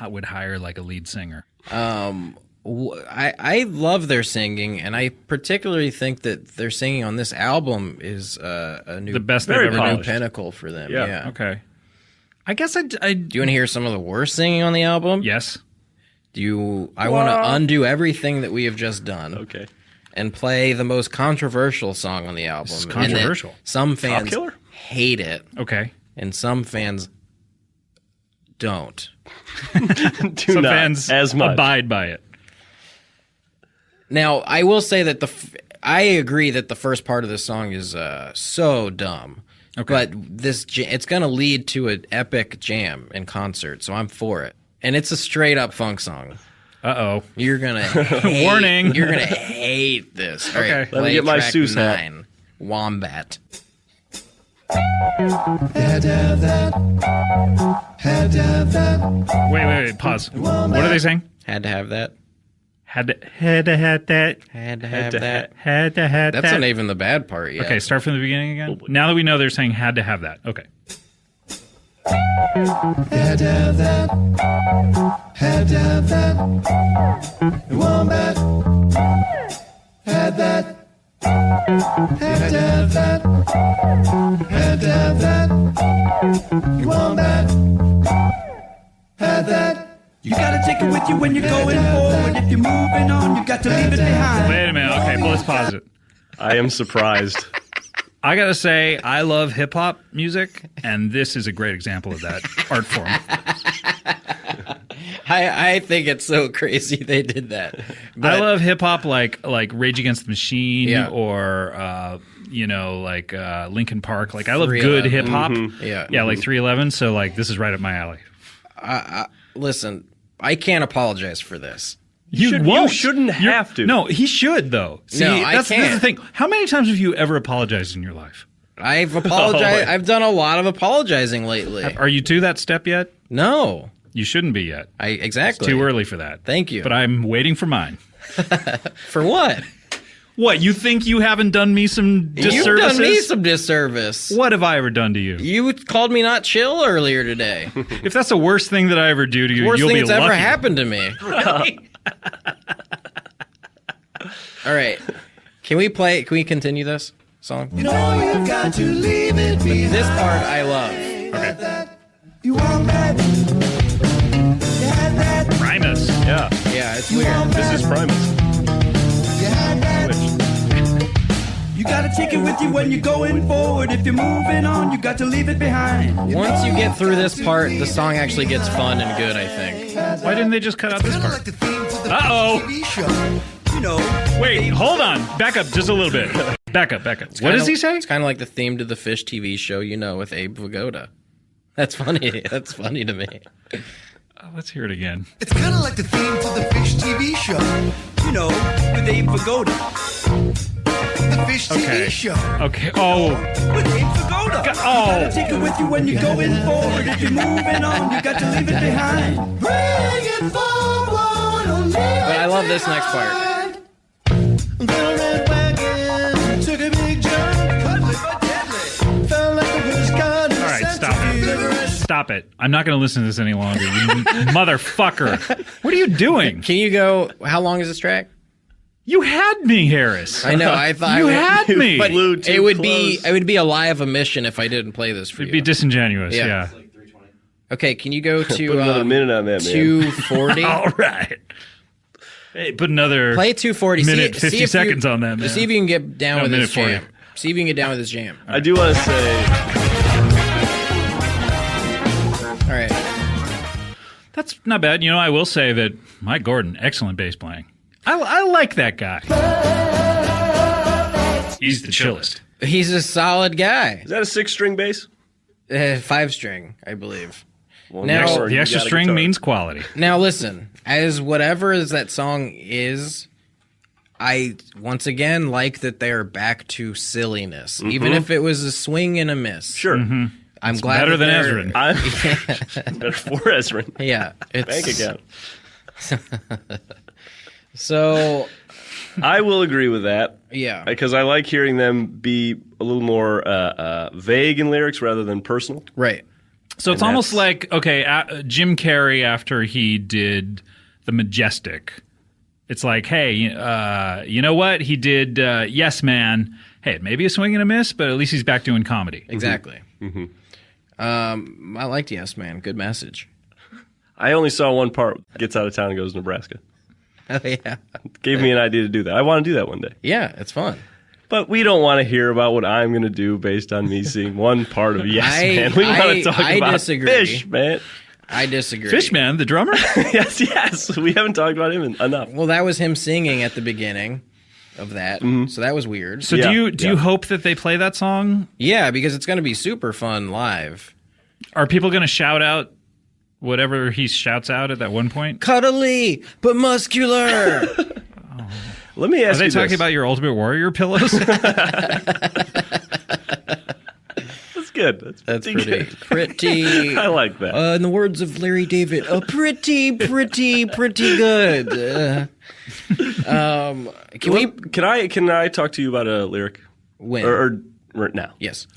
would hire like a lead singer. I love their singing, and I particularly think that their singing on this album is the best they've Very ever new polished. pinnacle for them. Yeah. Yeah. Okay. I guess I Do you want to hear some of the worst singing on the album? yes. I want to undo everything that we have just done. Okay. And play the most controversial song on the album. This is And that controversial. Some fans Killer? hate it, Okay. and some fans don't. Do Some not fans as much. abide by it. Now, I will say that I agree that the first part of the song is so dumb. Okay. But it's going to lead to an epic jam in concert, so I'm for it. And it's a straight up funk song. Uh-oh. You're gonna hate, Warning. You're gonna hate this. All right, Okay. Let me play get my track Seuss hat. 9, Wombat. Had to have that. Had to have that. Wait, pause. What are they saying? Had to have that. Had to have that. Had to have Had to that. Had to have That's that. not even the bad part yet. Okay, start from the beginning again. Now that we know they're saying had to have that. Okay. Had to have that. Had to have that. Wombat. Had that. Had to have that. Had to have that. Wombat. Had that. You gotta take it with you when you're going forward. If you're moving on, you got to leave it behind. Wait a minute. Okay, well, let's pause it. I am surprised. I gotta say, I love hip hop music, and this is a great example of that art form. I think it's so crazy they did that. But I love hip hop like Rage Against the Machine Yeah. or like Linkin Park. Like I love 311. good hip hop. Yeah. Like 311. So like this is right up my alley. Listen, I can't apologize for this. You shouldn't have to. No, he should though. See, No, I that's the can't. thing. How many times have you ever apologized in your life? I've apologized. I've done a lot of apologizing lately. Are you to that step yet? No, You shouldn't be yet. exactly. It's too early for that. Thank you. But I'm waiting for mine. For what? What, you think you haven't done me some disservices? You've done me some disservice. What have I ever done to you? You called me not chill earlier today. If that's the worst thing that I ever do to you, Worst you'll thing be that's lucky. ever happened to me. All right. Can we continue this song? You know you got to leave it behind. This part I love. Okay. You want that? You had that? Primus. Yeah. Yeah, it's weird. This is Primus. You had that? Which, You gotta take it with you when you're going forward. If you're moving on, you got to leave it behind. Once you get through this part, the song actually gets fun and good, I think. Why didn't they just cut out this Kinda part? like the theme to the Uh-oh. TV show. You know. Wait, hold on. Back up just a little bit. Back up. What does he say? It's kind of like the theme to the Phish TV show, with Abe Vigoda. That's funny. That's funny to me. Let's hear it again. It's kind of like the theme to the Phish TV show. You know, with Abe Vigoda. The Phish TV show. Okay. Oh. With Abe Vigoda. You gotta take it with you when you're going forward. If you're moving on, you got to leave it behind. Bring it forward or leave But I love this next part. Little red wagon took a big jump, cuddly but deadly. Felt like it was God. All right, stop it. Stop it. I'm not going to listen to this any longer, you motherfucker. What are you doing? Can you go? How long is this track? You had me, Harris. I know. I thought You I would- had me. But Flew too it would close. be a lie of omission if I didn't play this for It'd you. be disingenuous, Yeah. yeah. Okay, can you go to Put another minute on that, man. 240? All right. Hey, put another Play 240. minute, 50 seconds on that, man. See if you can get down No, with minute this 40. jam. See if you can get down with this jam. I do want to say, All right. That's not bad. I will say that Mike Gordon, excellent bass playing. I like that guy. He's the chillest. He's a solid guy. is that a 6-string bass? 5-string, I believe. Well, Now- next one, The you extra got a string guitar. means quality. Now listen, as whatever as that song is, I once again like that they are back to silliness, even if it was a swing and a miss. Sure. I'm glad better that than they're- I'm better for Ezrin. Yeah, it's Bank account. So I will agree with that. yeah, Because I like hearing them be a little more vague in lyrics rather than personal. right. So it's And almost that's- like, Jim Carrey after he did The Majestic. It's like, hey, you know what? He did Yes Man. Hey, maybe a swing and a miss, but at least he's back doing comedy. Exactly. I liked Yes Man. Good message. I only saw one part. Gets out of town and goes to Nebraska. Oh yeah, Gave me an idea to do that. I want to do that one day. yeah. It's fun. But we don't want to hear about what I'm going to do based on me seeing one part of Yes Man. We want to talk I about disagree. Phish, man. I disagree. Fishman, the drummer? yes. We haven't talked about him enough. Well, that was him singing at the beginning of that, so that was weird. So Yeah, do you hope that they play that song? Yeah, because it's going to be super fun live. Are people going to shout out whatever he shouts out at that one point? Cuddly but muscular. Let me Are ask they you talking this. about your Ultimate Warrior pillows? That's good. That's pretty pretty. good. Pretty. I like that. In the words of Larry David, pretty good. Can I talk to you about a lyric? When? Or now? Yes.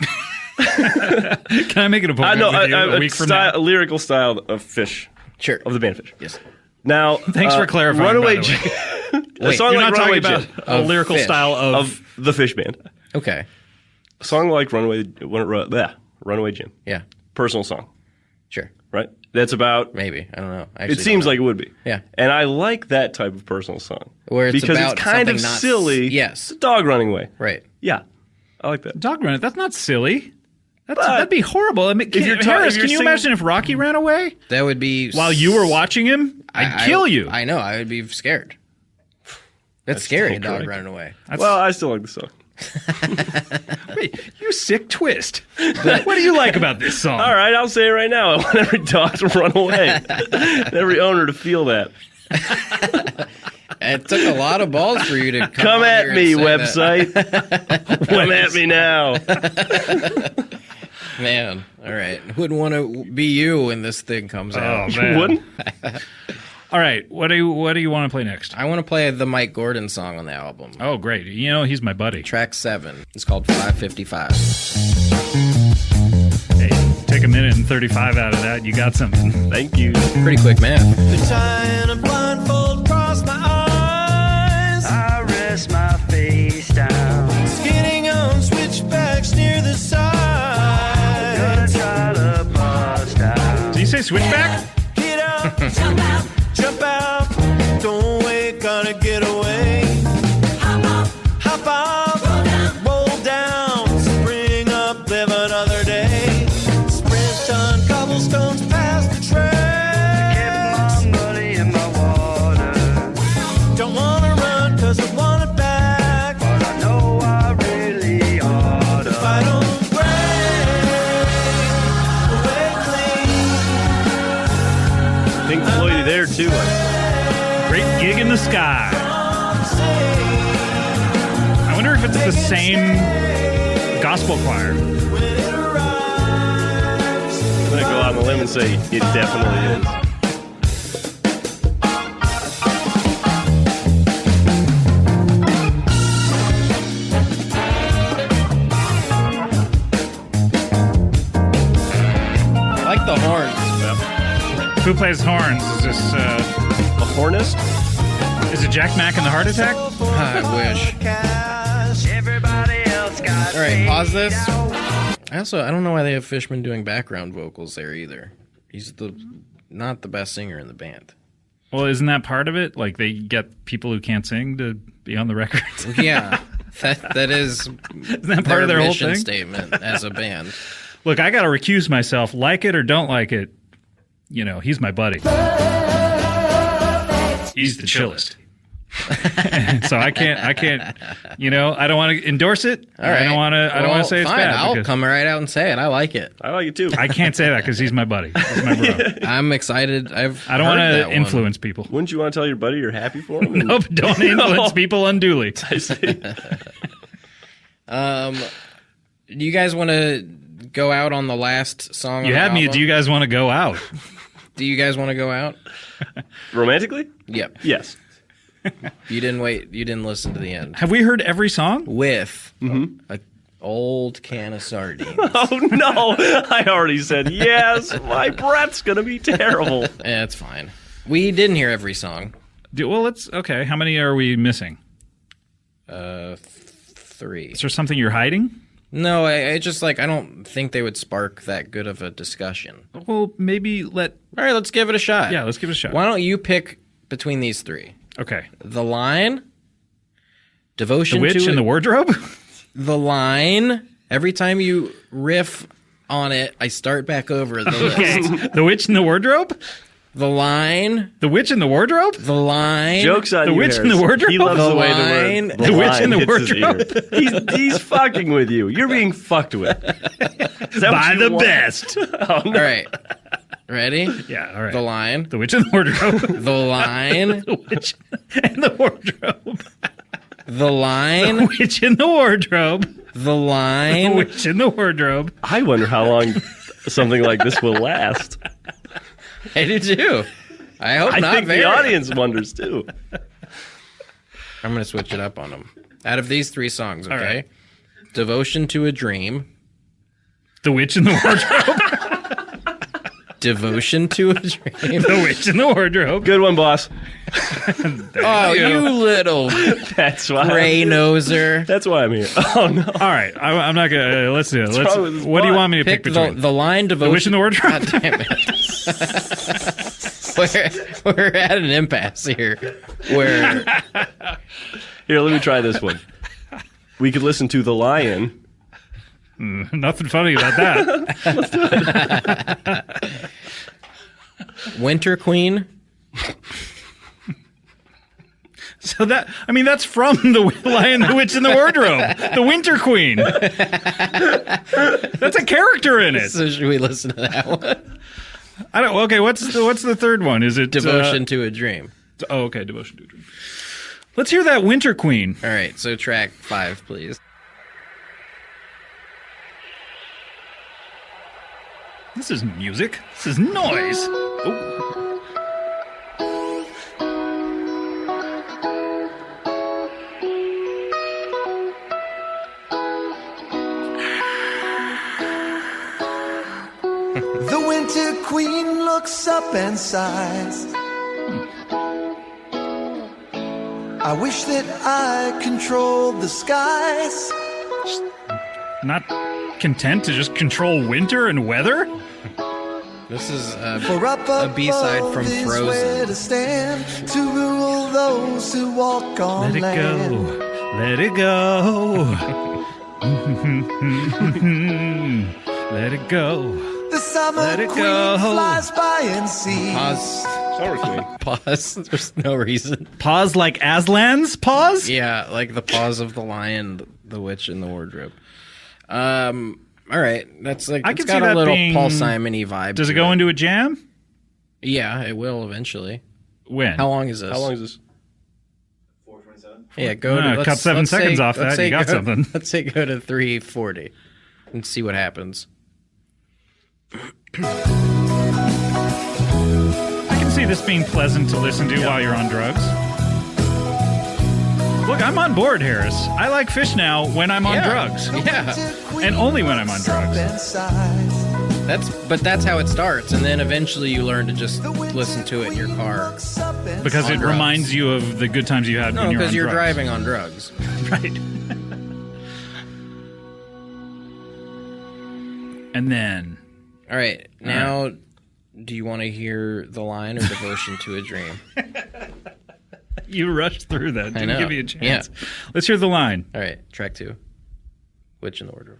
Can I make an appointment with you a week from now? A lyrical style of Phish, Sure. of the band Phish. Yes. Now, Thanks for clarifying, Runaway by the way. Jim. A song You're like not Runaway talking Jim about a Of lyrical Phish. style of the Phish band. Okay. A song like Runaway Jim. Yeah. Personal song, Sure. right? That's about. Maybe. I don't know. I It actually seems don't know. like it would be. Yeah. And I like that type of personal song. Where it's because about it's kind of something not- silly. Yes. It's a dog running away. Right. Yeah. I like that. Dog run. That's not silly. But That'd be horrible. I mean, you're Harris, if you're can you singing- imagine if Rocky ran away That would be... while you were watching him? I'd kill you. I know. I would be scared. That's scary, a still dog correct. running away. Well, I still like the song. Wait, you sick twist. What do you like about this song? All right, I'll say it right now. I want every dog to run away. And every owner to feel that. It took a lot of balls for you to Come on at here and me, say website. Come at me now. that. Man, all right. Wouldn't want to be you when this thing comes out. Oh, man. Wouldn't? All right, what do you want to play next? I want to play the Mike Gordon song on the album. Oh, great. You know, he's my buddy. Track 7. It's called 555. Hey, take a minute and 35 out of that. You got something. Thank you. Pretty quick math. They're tying a blindfold across my eyes. I rest my face down. Skidding on switchbacks near the side. Gonna try to bust out. Did you say switchback? Get out, jump out. Don't wait, gotta get away. Hop off, roll down. Spring up, live another day. Sprint on cobblestones past the tracks. Kept my money in my water. Don't wanna run, cause I want it back. But I know I really oughta. If I don't break away clean, Pink Floyd there, too. Great gig in the sky. I wonder if it's the same gospel choir. I'm going to go out on a limb and say it definitely is. I like the horns. Who plays horns? Is this A hornist? is it Jack Mack and the Heart Attack? I wish. Everybody else got All right, pause this. out. I don't know why they have Fishman doing background vocals there either. He's not the best singer in the band. Well, isn't that part of it? Like they get people who can't sing to be on the record. Yeah, that is Isn't that part of their whole mission thing? statement as a band. Look, I got to recuse myself. Like it or don't like it, you know, he's my buddy. He's the chillest. So I can't, you know, I don't want to endorse it. All right. I don't want to say it's fine. bad. I'll because come right out and say it. I like it. I like it, too. I can't say that because he's my buddy. He's my bro. I'm excited. I don't want to influence people. Wouldn't you want to tell your buddy you're happy for him? Nope, don't influence people unduly. I see. Do you guys want to go out on the last song? You on had the me. album? Do you guys want to go out? Do you guys want to go out? Romantically? Yep. Yes. You didn't wait. You didn't listen to the end. Have we heard every song? With a old can of sardines. Oh, no. I already said yes. My breath's going to be terrible. Yeah, it's fine. We didn't hear every song. Well, let's. Okay, how many are we missing? 3. Is there something you're hiding? No, I just I don't think they would spark that good of a discussion. Well, maybe let. All right, let's give it a shot. Yeah, let's give it a shot. Why don't you pick between these 3? Okay. The Line, The Devotion Witch to in the Wardrobe? The Line. Every time you riff on it, I start back over the list. Okay. The Witch in the Wardrobe? The Line, The Witch in the Wardrobe? The Line. Joke's on The you, Witch in the Harris. Wardrobe? He loves The the way line. the The Witch line in the hits his Wardrobe? ear. He's fucking with you. You're being fucked with. Is that By what you the want? best. Oh, no. All right. Ready? Yeah, all right. The Line. The Witch in the Wardrobe. The Line. The Witch in the Wardrobe. The Line. The Witch in the Wardrobe. The The Line. Witch in the Wardrobe. I wonder how long something like this will last. I do too. I hope I not think very. the audience wonders too. I'm going to switch it up on them. Out of these 3 songs, okay? All right. Devotion to a Dream. The Witch in the Wardrobe. Devotion to a dream. The Witch in the Wardrobe. Good one, boss. Oh, you little That's why. gray noser. That's why I'm here. Oh no. All right, I'm not gonna. Let's do it. wrong with this What do you bot? want me to pick Pick between? the line devotion. The Witch in the Wardrobe. God damn it. we're at an impasse here. Where Here, let me try this one. We could listen to The Lion. Nothing funny about that. Winter Queen. So that's from The Lion, the Witch in the Wardrobe. The Winter Queen. That's a character in it. So should we listen to that one? I don't. Okay, what's the third one? Is it Devotion to a Dream. Oh, okay, Devotion to a Dream. Let's hear that Winter Queen. All right, so track 5, please. This isn't music. This is noise. Oh. The Winter Queen looks up and sighs. I wish that I controlled the skies. Not content to just control winter and weather? This is For up a B-side above from is where to Frozen. stand to rule those who walk on Let it land. go. Let it go. Let it go. The summer Let it queen go. flies by and sees. Pause. Summer Queen. Pause. There's no reason. Pause like Aslan's pause? Yeah, like the pause of the lion, the witch in the wardrobe. All right, that's like I it's can got see a that little being- Paul Simon-y vibe. Does to it go into a jam? Yeah, it will eventually. When? How long is this? How long is this? Yeah, go to cut let's- 7 let's seconds say- off let's that, say you got go- something. Let's say go to 3:40 and see what happens. I can see this being pleasant to listen to while you're on drugs. Look, I'm on board, Harris. I like Phish now when I'm on drugs. Yeah, And only when I'm on drugs. that's how it starts, and then eventually you learn to just listen to it in your car. Because On it drugs. reminds you of the good times you had No, when you're on because you're drugs. driving on drugs. Right. And then... All right, now, do you want to hear the line or Devotion to a Dream? You rushed through that. Didn't know. give you a chance. Yeah. Let's hear the line. All right, track 2. Witch in the Wardrobe.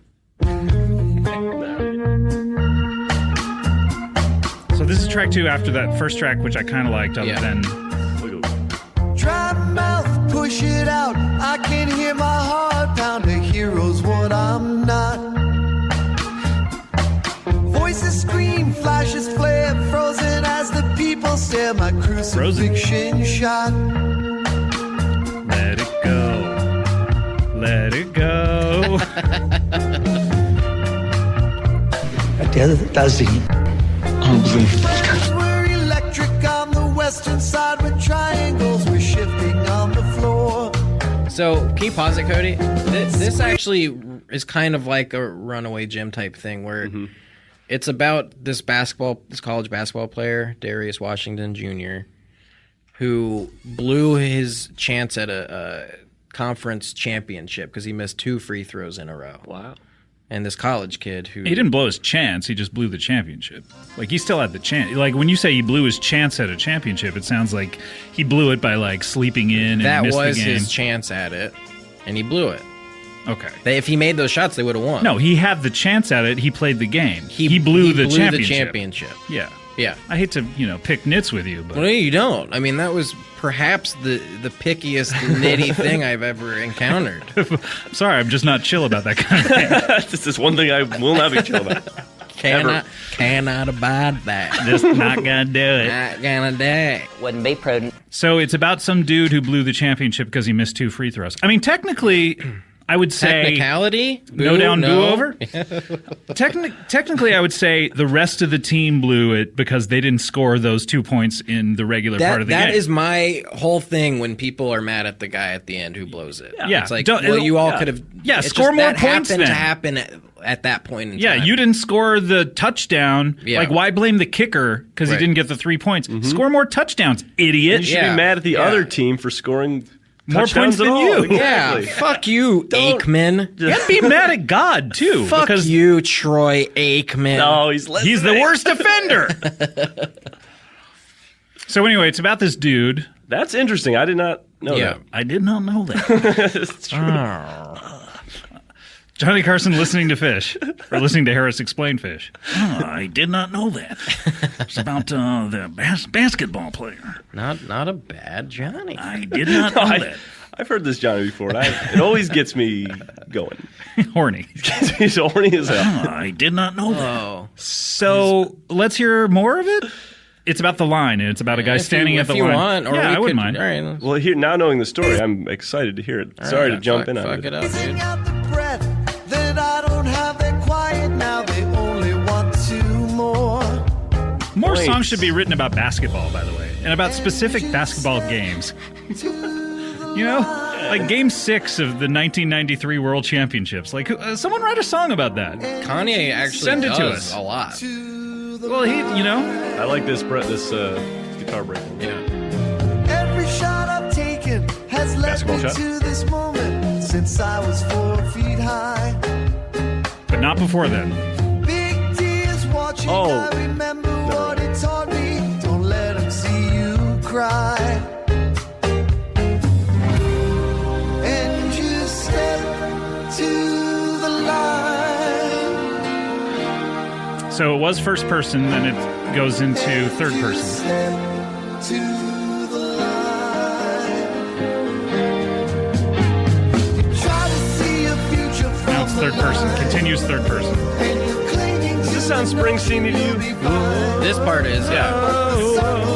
So this is track 2 after that first track, which I kind of liked, other Yeah. than... Dry mouth, push it out. I can hear my heart pound. A hero's what I'm not. Voices scream, flashes flare, frozen as the people stare. My crucifixion shot. Let it go. Let it go. Friends were electric on the western side when triangles were shifting on the floor. So, can you pause it, Cody? This actually is kind of like a runaway gym type thing where it's about this college basketball player, Darius Washington Jr., who blew his chance at a conference championship because he missed 2 free throws in a row. Wow. And this college kid who... He didn't blow his chance. He just blew the championship. Like, he still had the chance. Like, when you say he blew his chance at a championship, it sounds like he blew it by, like, sleeping in and That missed was the game. his chance at it, and he blew it. Okay. If he made those shots, they would have won. No, he had the chance at it. He played the game. He blew the championship. Yeah. Yeah. I hate to, pick nits with you, but... Well, no, you don't. I mean, that was perhaps the pickiest, nitty thing I've ever encountered. Sorry, I'm just not chill about that kind of thing. This is one thing I will not be chill about. Cannot abide that. Just not gonna do it. Not gonna do it. Wouldn't be prudent. So it's about some dude who blew the championship because he missed 2 free throws. I mean, technically, I would say Technicality? no Boo, down, no. boo over. Technically, I would say the rest of the team blew it because they didn't score those 2 points in the regular part of the game. That is my whole thing when people are mad at the guy at the end who blows it. Yeah. It's like, well, you all could have... Yeah, it's score just more that points happened then. to happen at that point in Yeah, time. you didn't score the touchdown. Yeah. Like, why blame the kicker because he Right. didn't get the 3 points? Score more touchdowns, idiot. You should be mad at the other team for scoring More touchdowns points than at all. you. Yeah, Exactly. fuck you, Aikman. And be mad at God, too. Fuck because you, Troy Aikman. No, he's the worst offender. So anyway, it's about this dude. That's interesting. I did not know that. I did not know that. It's true. Johnny Carson listening to Phish, or listening to Harris explain Phish. Oh, I did not know that. It's about the basketball player. Not a bad Johnny. I did not know that. I've heard this Johnny before, and it always gets me going. Horny. He's horny as hell. Oh, I did not know that. Oh. So let's hear more of it. It's about the line, and it's about a guy standing at the line. If you want, or yeah, we I wouldn't could, mind. All right. Well, here now knowing the story, I'm excited to hear it. Sorry to jump in on Fuck it. it up, dude. Sing out the breath that I don't have that quiet now. They only want 2 more. More Wait. songs should be written about basketball, by the way, and about specific basketball games. You know, like Game 6 of the 1993 World Championships. Like, someone write a song about that. Kanye actually Send it to does us. a lot. Well, you know, I like this guitar break. Yeah. Every shot I've taken has led Basketball me shot? to this moment since I was 4 feet high. but not before then. Big tears watching. Oh. I remember what it taught me. Don't let them see you cry. And you step to the line. So it was first person, then it goes into third person. Step to the line. You try to see a future from Now it's third person. Continues third person. And you're clinging Does this sound Springsteen to you? This part is, yeah.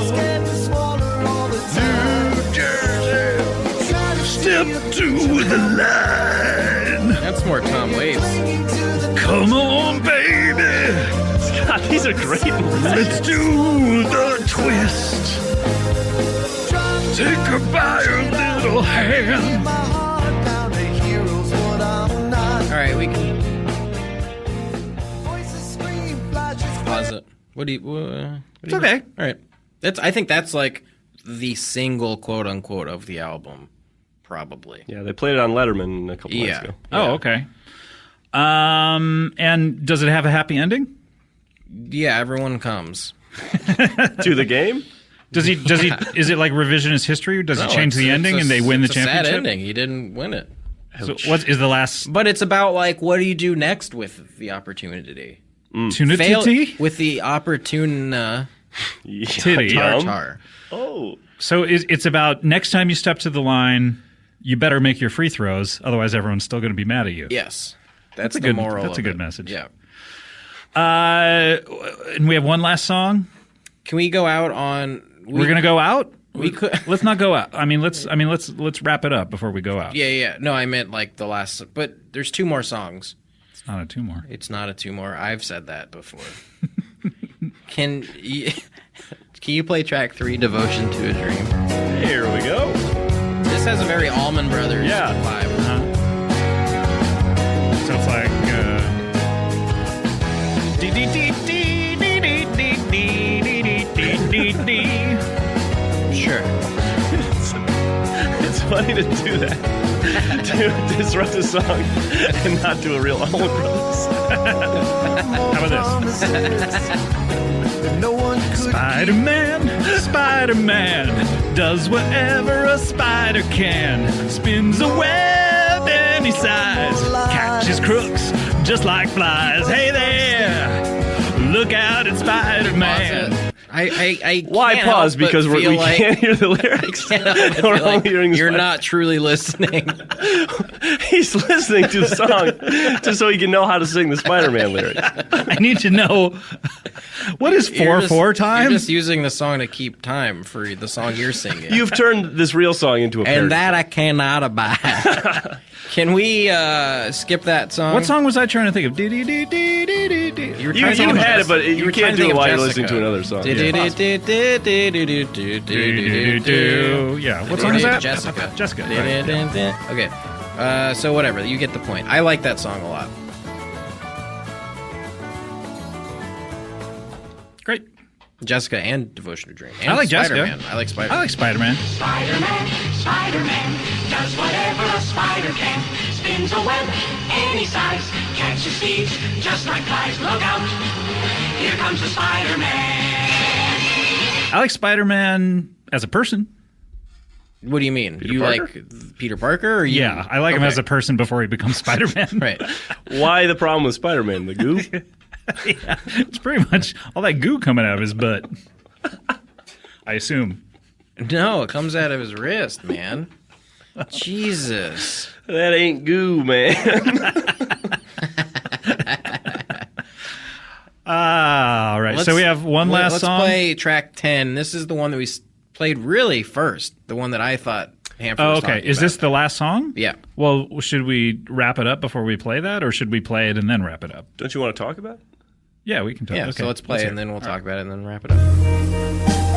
scared to swallow all the time. Step to the line. That's more Tom Waits. Come on, baby. God, these are great. Let's do the twist. Take her by her little hand. All right, we can pause it. What do you? It's okay. All right. I think that's like the single quote unquote of the album, probably. Yeah, they played it on Letterman a couple nights ago. Oh, okay. And does it have a happy ending? Yeah, everyone comes. To the game? Does he? Is it like revisionist history? Does he change the ending and they win the it's championship? a sad ending. He didn't win it. So what is the last? But it's about like, what do you do next with the opportunity? Fail Tunity? with the opportune Titty. Tom? tar. Oh. So it's about next time you step to the line, you better make your free throws, otherwise everyone's still going to be mad at you. Yes, that's a the good. moral. That's a of good it. message. Yeah. And we have one last song. Can we go out on? We're gonna go out. We could. Let's not go out. Let's wrap it up before we go out. Yeah. No, I meant like the last. But there's 2 more songs. It's not a 2 more. It's not a 2 more. I've said that before. Can you play track 3, Devotion to a Dream? Here we go. This has a very Allman Brothers vibe. So it's like. Sure. It's funny to do that. To disrupt a song and not do a real Allman Brothers. How about this? No one could Spider-Man does whatever a spider can. Spins a web any size, catches crooks just like flies. Hey there, look out at Spider-Man. I Why can't pause? help but Because we feel like- can't hear the lyrics. can't help but We're feel only like hearing the you're spider- not truly listening. He's listening to the song just so he can know how to sing the Spider-Man lyrics. I need to know what is You're 4/4 You're time? just using the song to keep time for the song you're singing. You've turned this real song into a parody. And that I cannot abide. Can we skip that song? What song was I trying to think of? You were You trying to think of had it, but you you were trying can't to do think it of while you're Jessica. listening to another song. Yeah, what song is that? Jessica. Jessica. Right. Okay. So whatever, you get the point. I like that song a lot. Great. Jessica and Devotion to Dream. And I like Jessica. Spider-Man. I like Spider-Man. I like Spider-Man. Spider-Man does whatever a spider can. Spins a web any size, catches thieves just like flies. Look out, here comes the Spider-Man. I like Spider-Man as a person. What do you mean? Peter you Parker? like Peter Parker? Or you... Yeah, I like him Okay. as a person before he becomes Spider-Man. Right. Why the problem with Spider-Man? The goo? Yeah, it's pretty much all that goo coming out of his butt. I assume. No, it comes out of his wrist, man. Jesus. That ain't goo, man. All right, so we have one last let's song. play track 10. This is the one that we played really first. The one that I thought Hanford Oh, was okay. talking Is this about. the last song? Yeah. Well, should we wrap it up before we play that, or should we play it and then wrap it up? Don't you want to talk about it? Yeah, we can talk. Yeah, Okay, so let's play it hear and then we'll All talk right. about it and then wrap it up.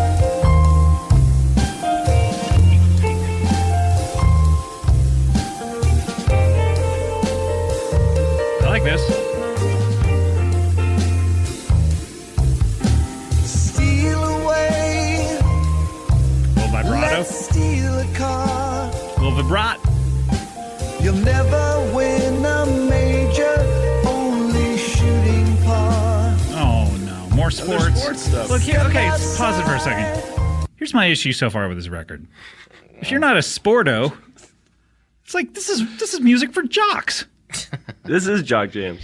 I like this. Steal away. Little vibrato. Let's steal a car. Little vibrato. You'll never win a major, only shooting par. Oh no, more sports. sports stuff. Look here. Okay, pause it for a second. Here's my issue so far with this record. If you're not a sporto, it's like this is music for jocks. This is Jock Jams.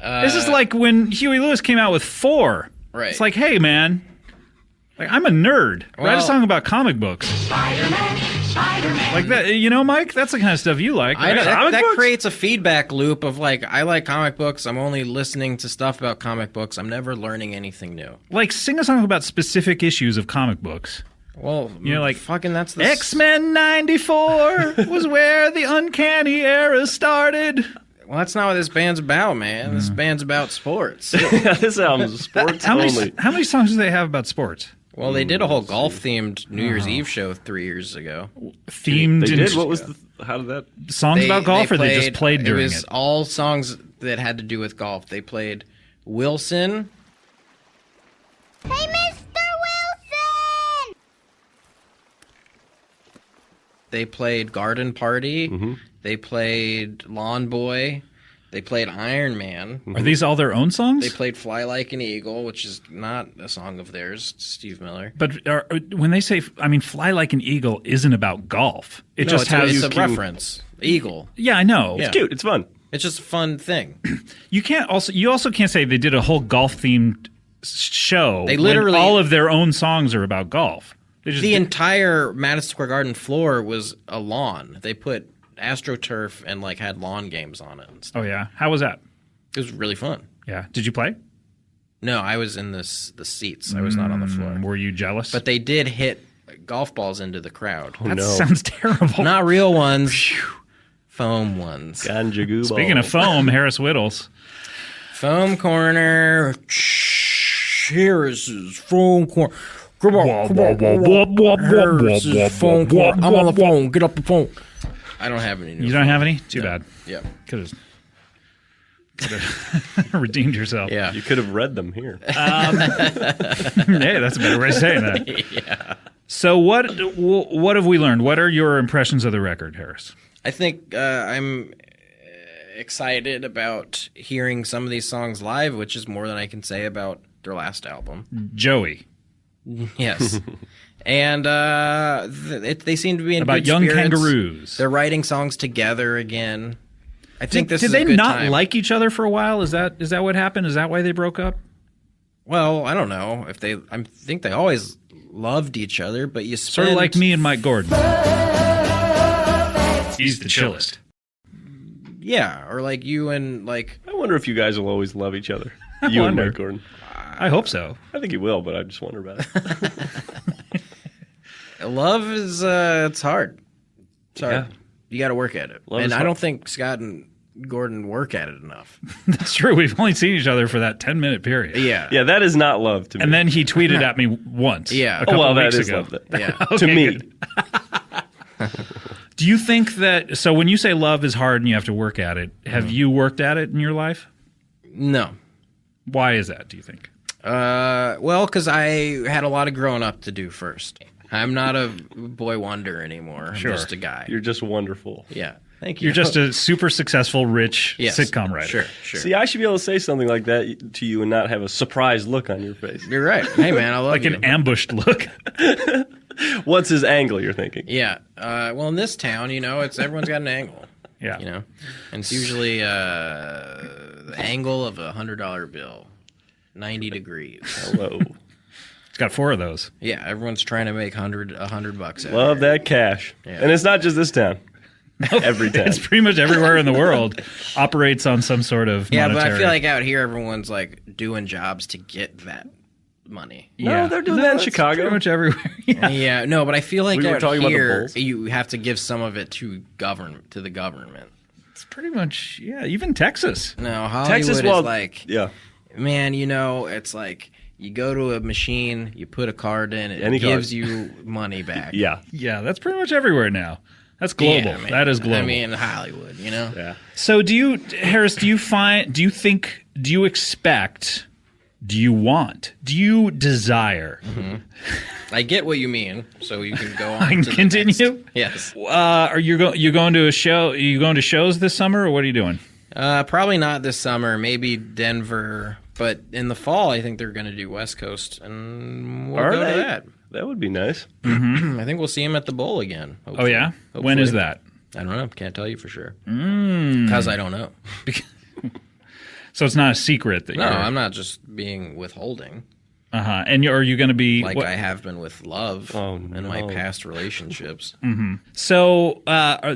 This is like when Huey Lewis came out with 4. Right. It's like, hey man, like I'm a nerd. Write a Well- song about comic books. Spider-Man, Spider-Man. Like that, you know, Mike. That's the kind of stuff you like. I right? know, Comic that books? creates a feedback loop of like, I like comic books. I'm only listening to stuff about comic books. I'm never learning anything new. Like sing a song about specific issues of comic books. Well, You know, like fucking that's the X-Men 94 was where the uncanny era started. Well, that's not what this band's about, man. This band's about sports. This album's sports How only. many songs do they have about sports? Well, they did a whole golf-themed New Year's Eve show 3 years ago. Themed They in did? What was the... How did that... songs about golf, or they just played during it? Was all songs that had to do with golf. They played Wilson. Hey, Mr. Wilson! They played Garden Party. Mm-hmm. They played Lawn Boy. They played Iron Man. Are these all their own songs? They played Fly Like an Eagle, which is not a song of theirs, Steve Miller. But when they say, I mean, Fly Like an Eagle isn't about golf. It No, just has. it's a reference. Eagle. Yeah, I know. Yeah. It's cute. It's fun. It's just a fun thing. You also can't say they did a whole golf themed show. They when literally- all of their own songs are about golf. They just The entire Madison Square Garden floor was a lawn. They put AstroTurf and like had lawn games on it and stuff. Oh yeah, how was that? It was really fun. Yeah, did you play? No, I was in the seats. I was not on the floor. Were you jealous? But they did hit golf balls into the crowd. that sounds terrible. Not real ones. Foam ones. Ganja goo Speaking of foam, Harris Wittels. Foam corner. Here is his foam corner. Come on, come on. Harris is phone corner. I'm on the phone. Get up the phone. I don't have any. You don't have any? Too bad. Yeah. Could have redeemed yourself. Yeah. You could have read them here. Hey, that's a better way of saying that. Yeah. So what have we learned? What are your impressions of the record, Harris? I think I'm excited about hearing some of these songs live, which is more than I can say about their last album. Joey. Yes. And they seem to be in About good young spirits. kangaroos. They're writing songs together again. I think this Did is they a good not time. like each other for a while? Is that what happened? Is that why they broke up? Well, I don't know if they. I think they always loved each other, but you Sort of like me and Mike Gordon. He's the chillest. Yeah, or like you and like. I wonder if you guys will always love each other. You and Mike Gordon. I hope so. I think you will, but I just wonder about it. Love is it's hard. It's hard. Yeah. You got to work at it, Love and is I hard. don't think Scott and Gordon work at it enough. That's true. We've only seen each other for that 10-minute period. Yeah, Yeah, that is not love to me. And then he tweeted at me once. Yeah. A couple well, of that weeks is ago. love. yeah. To Okay, me. good. Do you think that? So when you say love is hard and you have to work at it, have you worked at it in your life? No. Why is that? Do you think? Well, because I had a lot of growing up to do first. I'm not a boy wonder anymore. I'm Sure. just a guy. You're just wonderful. Yeah. Thank you. You're just a super successful, rich Yes. sitcom writer. Sure. See, I should be able to say something like that to you and not have a surprised look on your face. You're right. Hey, man, I love Like you. an ambushed look. What's his angle, you're thinking? Yeah. Well, in this town, it's everyone's got an angle. Yeah. And it's usually the angle of a $100 bill, 90 degrees. Hello. It's got 4 of those. Yeah, everyone's trying to make $100 out. Love that cash. Yeah. And it's not just this town. Every town. It's pretty much everywhere in the world operates on some sort of Yeah, monetary. but I feel like out here, everyone's like doing jobs to get that money. No, they're doing that in it's Chicago. Pretty much everywhere. Yeah. Yeah, no, but I feel like We were out talking about the here, Bulls. you have to give some of it to the government. It's pretty much, even Texas. No, Hollywood Texas, is well, like, yeah. man, it's like you go to a machine, you put a card in, it Any card. gives you money back. Yeah. Yeah, that's pretty much everywhere now. That's global. Yeah, man. That is global. I mean, Hollywood, Yeah. So Harris, do you expect, do you want, do you desire? I get what you mean, so you can go on. I can to the continue? next. Yes. Are you going to a show? Are you going to shows this summer, or what are you doing? Probably not this summer. Maybe Denver, but in the fall, I think they're going to do West Coast, and we'll go to that. That would be nice. I think we'll see him at the Bowl again. Oh yeah, when is that? I don't know. Can't tell you for sure. Because I don't know. So it's not a secret that No, you're. I'm not just being withholding And are you going to be like what- I have been with love in my no. past relationships. So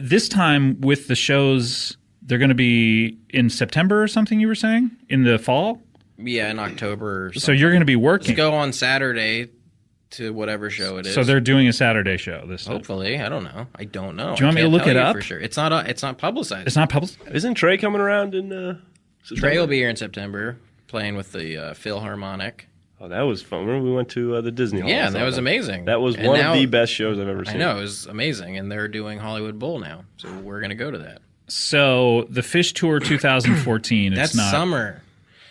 this time with the shows, they're going to be in September or something. You were saying in the fall. Yeah, in October. Or So you're going to be working. Just go on Saturday to whatever show it is. So they're doing a Saturday show this time. hopefully. I don't know. I don't know. Do you want me to I can't look tell it you up? for sure? It's not publicized. It's not public. Isn't Trey coming around in September? Trey will be here in September playing with the Philharmonic. Oh, that was fun. Remember we went to the Disney Hall. Yeah, I and saw that was amazing. That was And one now- of the best shows I've ever seen. I know, it was amazing. And they're doing Hollywood Bowl now. So we're going to go to that. So the Phish Tour 2014. That's it's not summer.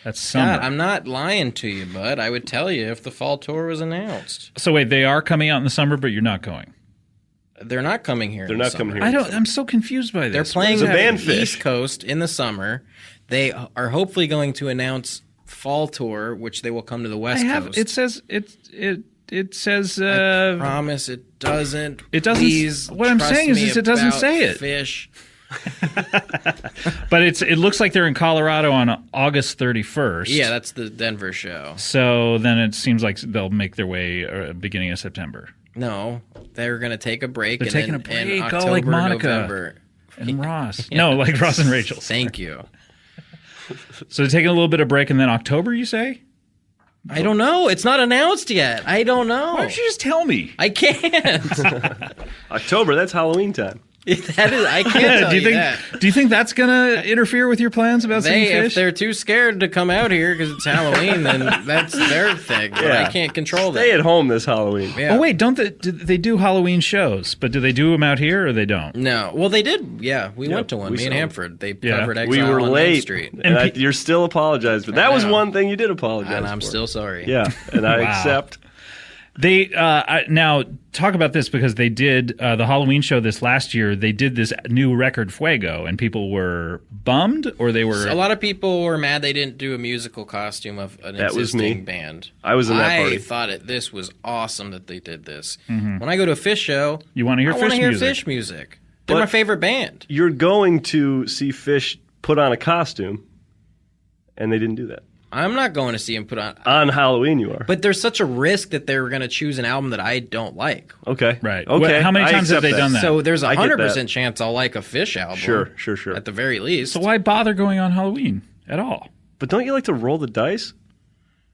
That's summer. God, I'm not lying to you, bud. I would tell you if the fall tour was announced. So wait, they are coming out in the summer, but you're not going. They're not coming here. They're in the not coming summer. here. I'm so confused by this. They're playing It's a the band East Phish. Coast in the summer. They are hopefully going to announce fall tour, which they will come to the West Coast. It says it says. I promise it doesn't. It doesn't- Please what I'm trust saying is me it doesn't about say it. Fish. But it looks like they're in Colorado on August 31st. Yeah, that's the Denver show. So then it seems like they'll make their way beginning of September. No, they're going to take a break. They're and taking then a in break. Oh, October, like Monica. November. And Ross. No, like Ross and Rachel. Thank you. So they're taking a little bit of break, and then October, you say? I don't know. It's not announced yet. I don't know. Why don't you just tell me? I can't. October, that's Halloween time. That is. I can't tell do you think? that. Do you think that's gonna interfere with your plans about seeing If Phish? they're too scared to come out here because it's Halloween, then that's their thing. But Yeah. I can't control Stay that. at home this Halloween. Yeah. Oh wait, don't they do Halloween shows? But do they do them out here or they don't? No. Well, they did. Yeah, we went to one. we Me and saw Hanford. They Yeah. covered Exile We were on Main late, Street. and you're still apologized for. That was know. one thing you did apologize And I'm for. still sorry. Yeah, and I Wow. accept. They now talk about this because they did the Halloween show this last year. They did this new record Fuego, and people were bummed, or they were A lot of people were mad they didn't do a musical costume of an That was me. existing band. I was in that party. I thought this was awesome that they did this. When I go to a Phish show, You want to hear I want Phish to hear music. Phish music. They're But- my favorite band. You're going to see Phish put on a costume, and they didn't do that. I'm not going to see him put on. On Halloween, you are. But there's such a risk that they're going to choose an album that I don't like. Okay. Right. Okay. How many times have they done that? So there's I get 100% that. chance I'll like a Phish album. Sure. At the very least. So why bother going on Halloween at all? But don't you like to roll the dice?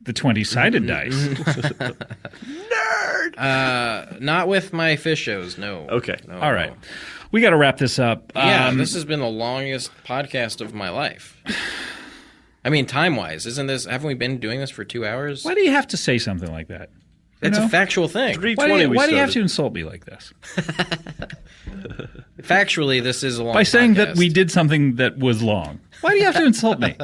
The 20-sided dice. Nerd! Not with my Phish shows, no. Okay. No, All right. We got to wrap this up. Yeah, this has been the longest podcast of my life. I mean, time-wise, haven't we been doing this for 2 hours? Why do you have to say something like that? It's a factual thing. 3:20 Why do you have to insult me like this? Factually, this is a long By saying podcast. that we did something that was long. Why do you have to insult me?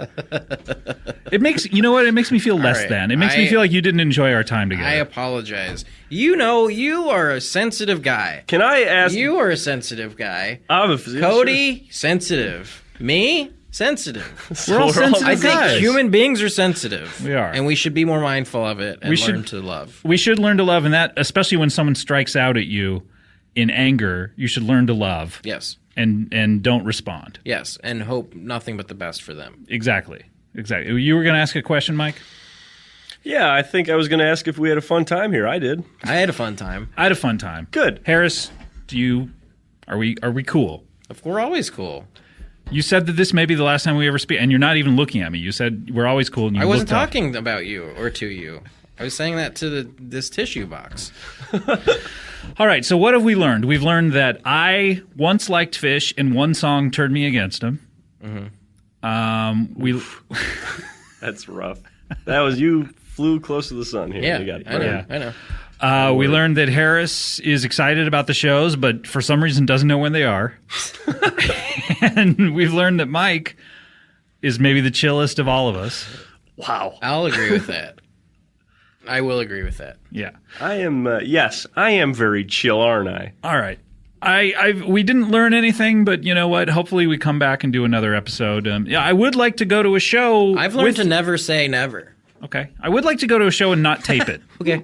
It makes me feel less right. than. It makes me feel like you didn't enjoy our time together. I apologize. You are a sensitive guy. Can I ask? You are a sensitive guy. I'm a physician. Cody, sensitive. Me, sensitive. We're all sensitive I think guys. human beings are sensitive. We are. And we should be more mindful of it and learn to love. We should learn to love, and that, especially when someone strikes out at you in anger, you should learn to love. Yes. And don't respond. Yes, and hope nothing but the best for them. Exactly. You were going to ask a question, Mike? Yeah, I think I was going to ask if we had a fun time here. I did. I had a fun time. I had a fun time. Good. Harris, are we cool? We're always cool. You said that this may be the last time we ever speak, and you're not even looking at me. You said we're always cool. And you I wasn't looked up. talking about you or to you. I was saying that to this tissue box. All right, so what have we learned? We've learned that I once liked Phish, and one song turned me against him. Mm-hmm. That's rough. That was you flew close to the sun here. Yeah, You got I know. I know. We learned that Harris is excited about the shows, but for some reason doesn't know when they are. And we've learned that Mike is maybe the chillest of all of us. Wow. I'll agree with that. I will agree with that. Yeah. I am, yes, I am very chill, aren't I? All right. We didn't learn anything, but you know what? Hopefully we come back and do another episode. I would like to go to a show. I've learned to never say never. Okay. I would like to go to a show and not tape it. Okay.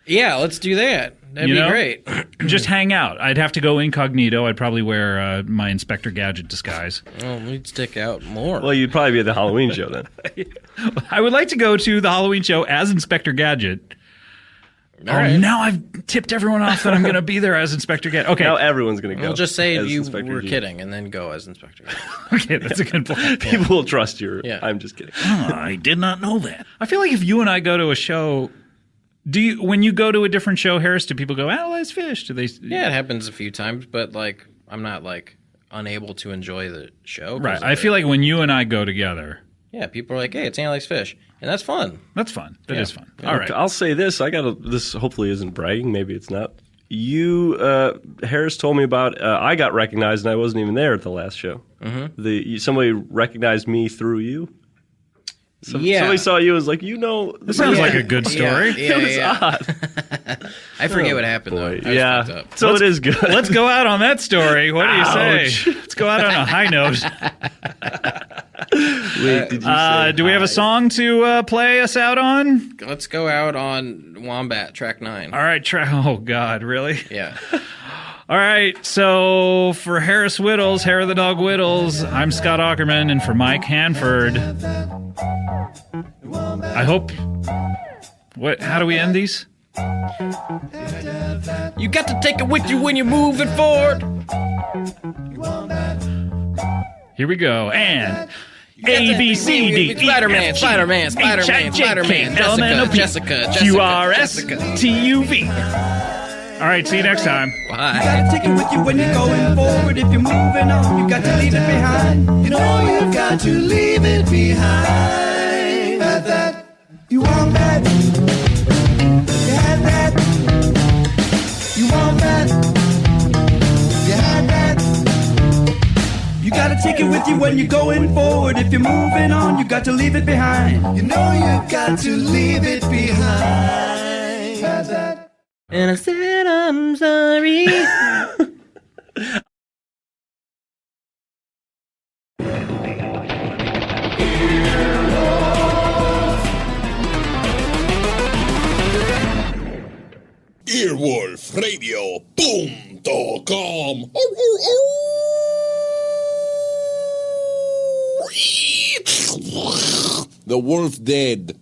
Yeah, let's do that. That'd be great. Just hang out. I'd have to go incognito. I'd probably wear my Inspector Gadget disguise. Oh, we'd stick out more. Well, you'd probably be at the Halloween show then. I would like to go to the Halloween show as Inspector Gadget. All right. Now I've tipped everyone off that I'm going to be there as Inspector Gadget. Okay. Now everyone's going to go. We'll just say as you Inspector were G. kidding and then go as Inspector Gadget. Okay, that's a good plan. People will trust you. Yeah. I'm just kidding. Oh, I did not know that. I feel like if you and I go to a show, when you go to a different show, Harris, do people go, "Oh, that's Phish"? Do they? Yeah, it happens a few times, but I'm not unable to enjoy the show. Right. I feel like when you and I go together, yeah, people are like, "Hey, it's Annie Likes Phish," and that's fun. That's fun. That is fun. Yeah. All right. I'll say this. This hopefully isn't bragging. Maybe it's not. Harris told me about. I got recognized, and I wasn't even there at the last show. Mm-hmm. Somebody recognized me through you. Somebody saw you and was like, This sounds like a good story. Yeah, it was odd. I forget what happened, though. Yeah. Up. So it is good. Let's go out on that story. What do you Ouch. say? Let's go out on a high note. Wait, did you say Do we have a song to play us out on? Let's go out on Wombat, track 9. All right. Oh, God. Really? Yeah. All right. So for Harris Wittels, Hair of the Dog Wittels, I'm Scott Aukerman, and for Mike Hanford, I hope... How do we end these? You got to take it with you when you're moving forward. Here we go. And A, B, C, D, E, Spider-Man, F, G, Spider-Man, H, Spider-Man, I, J, K, Spider-Man, L, M, N, O, P, Jessica, Q, R, S, Jessica. T, U, V. All right, see you next time. Bye. You gotta take it with you when you're going forward. If you're moving on, you got to leave it behind. You know you've got to leave it behind. Had that, you want that. You had that. You want that. You had that. You gotta take it with you when you're going forward. If you're moving on, you got to leave it behind. You know you've got to leave it behind. Had that. And I said I'm sorry. Earwolfradio.com The wolf dead.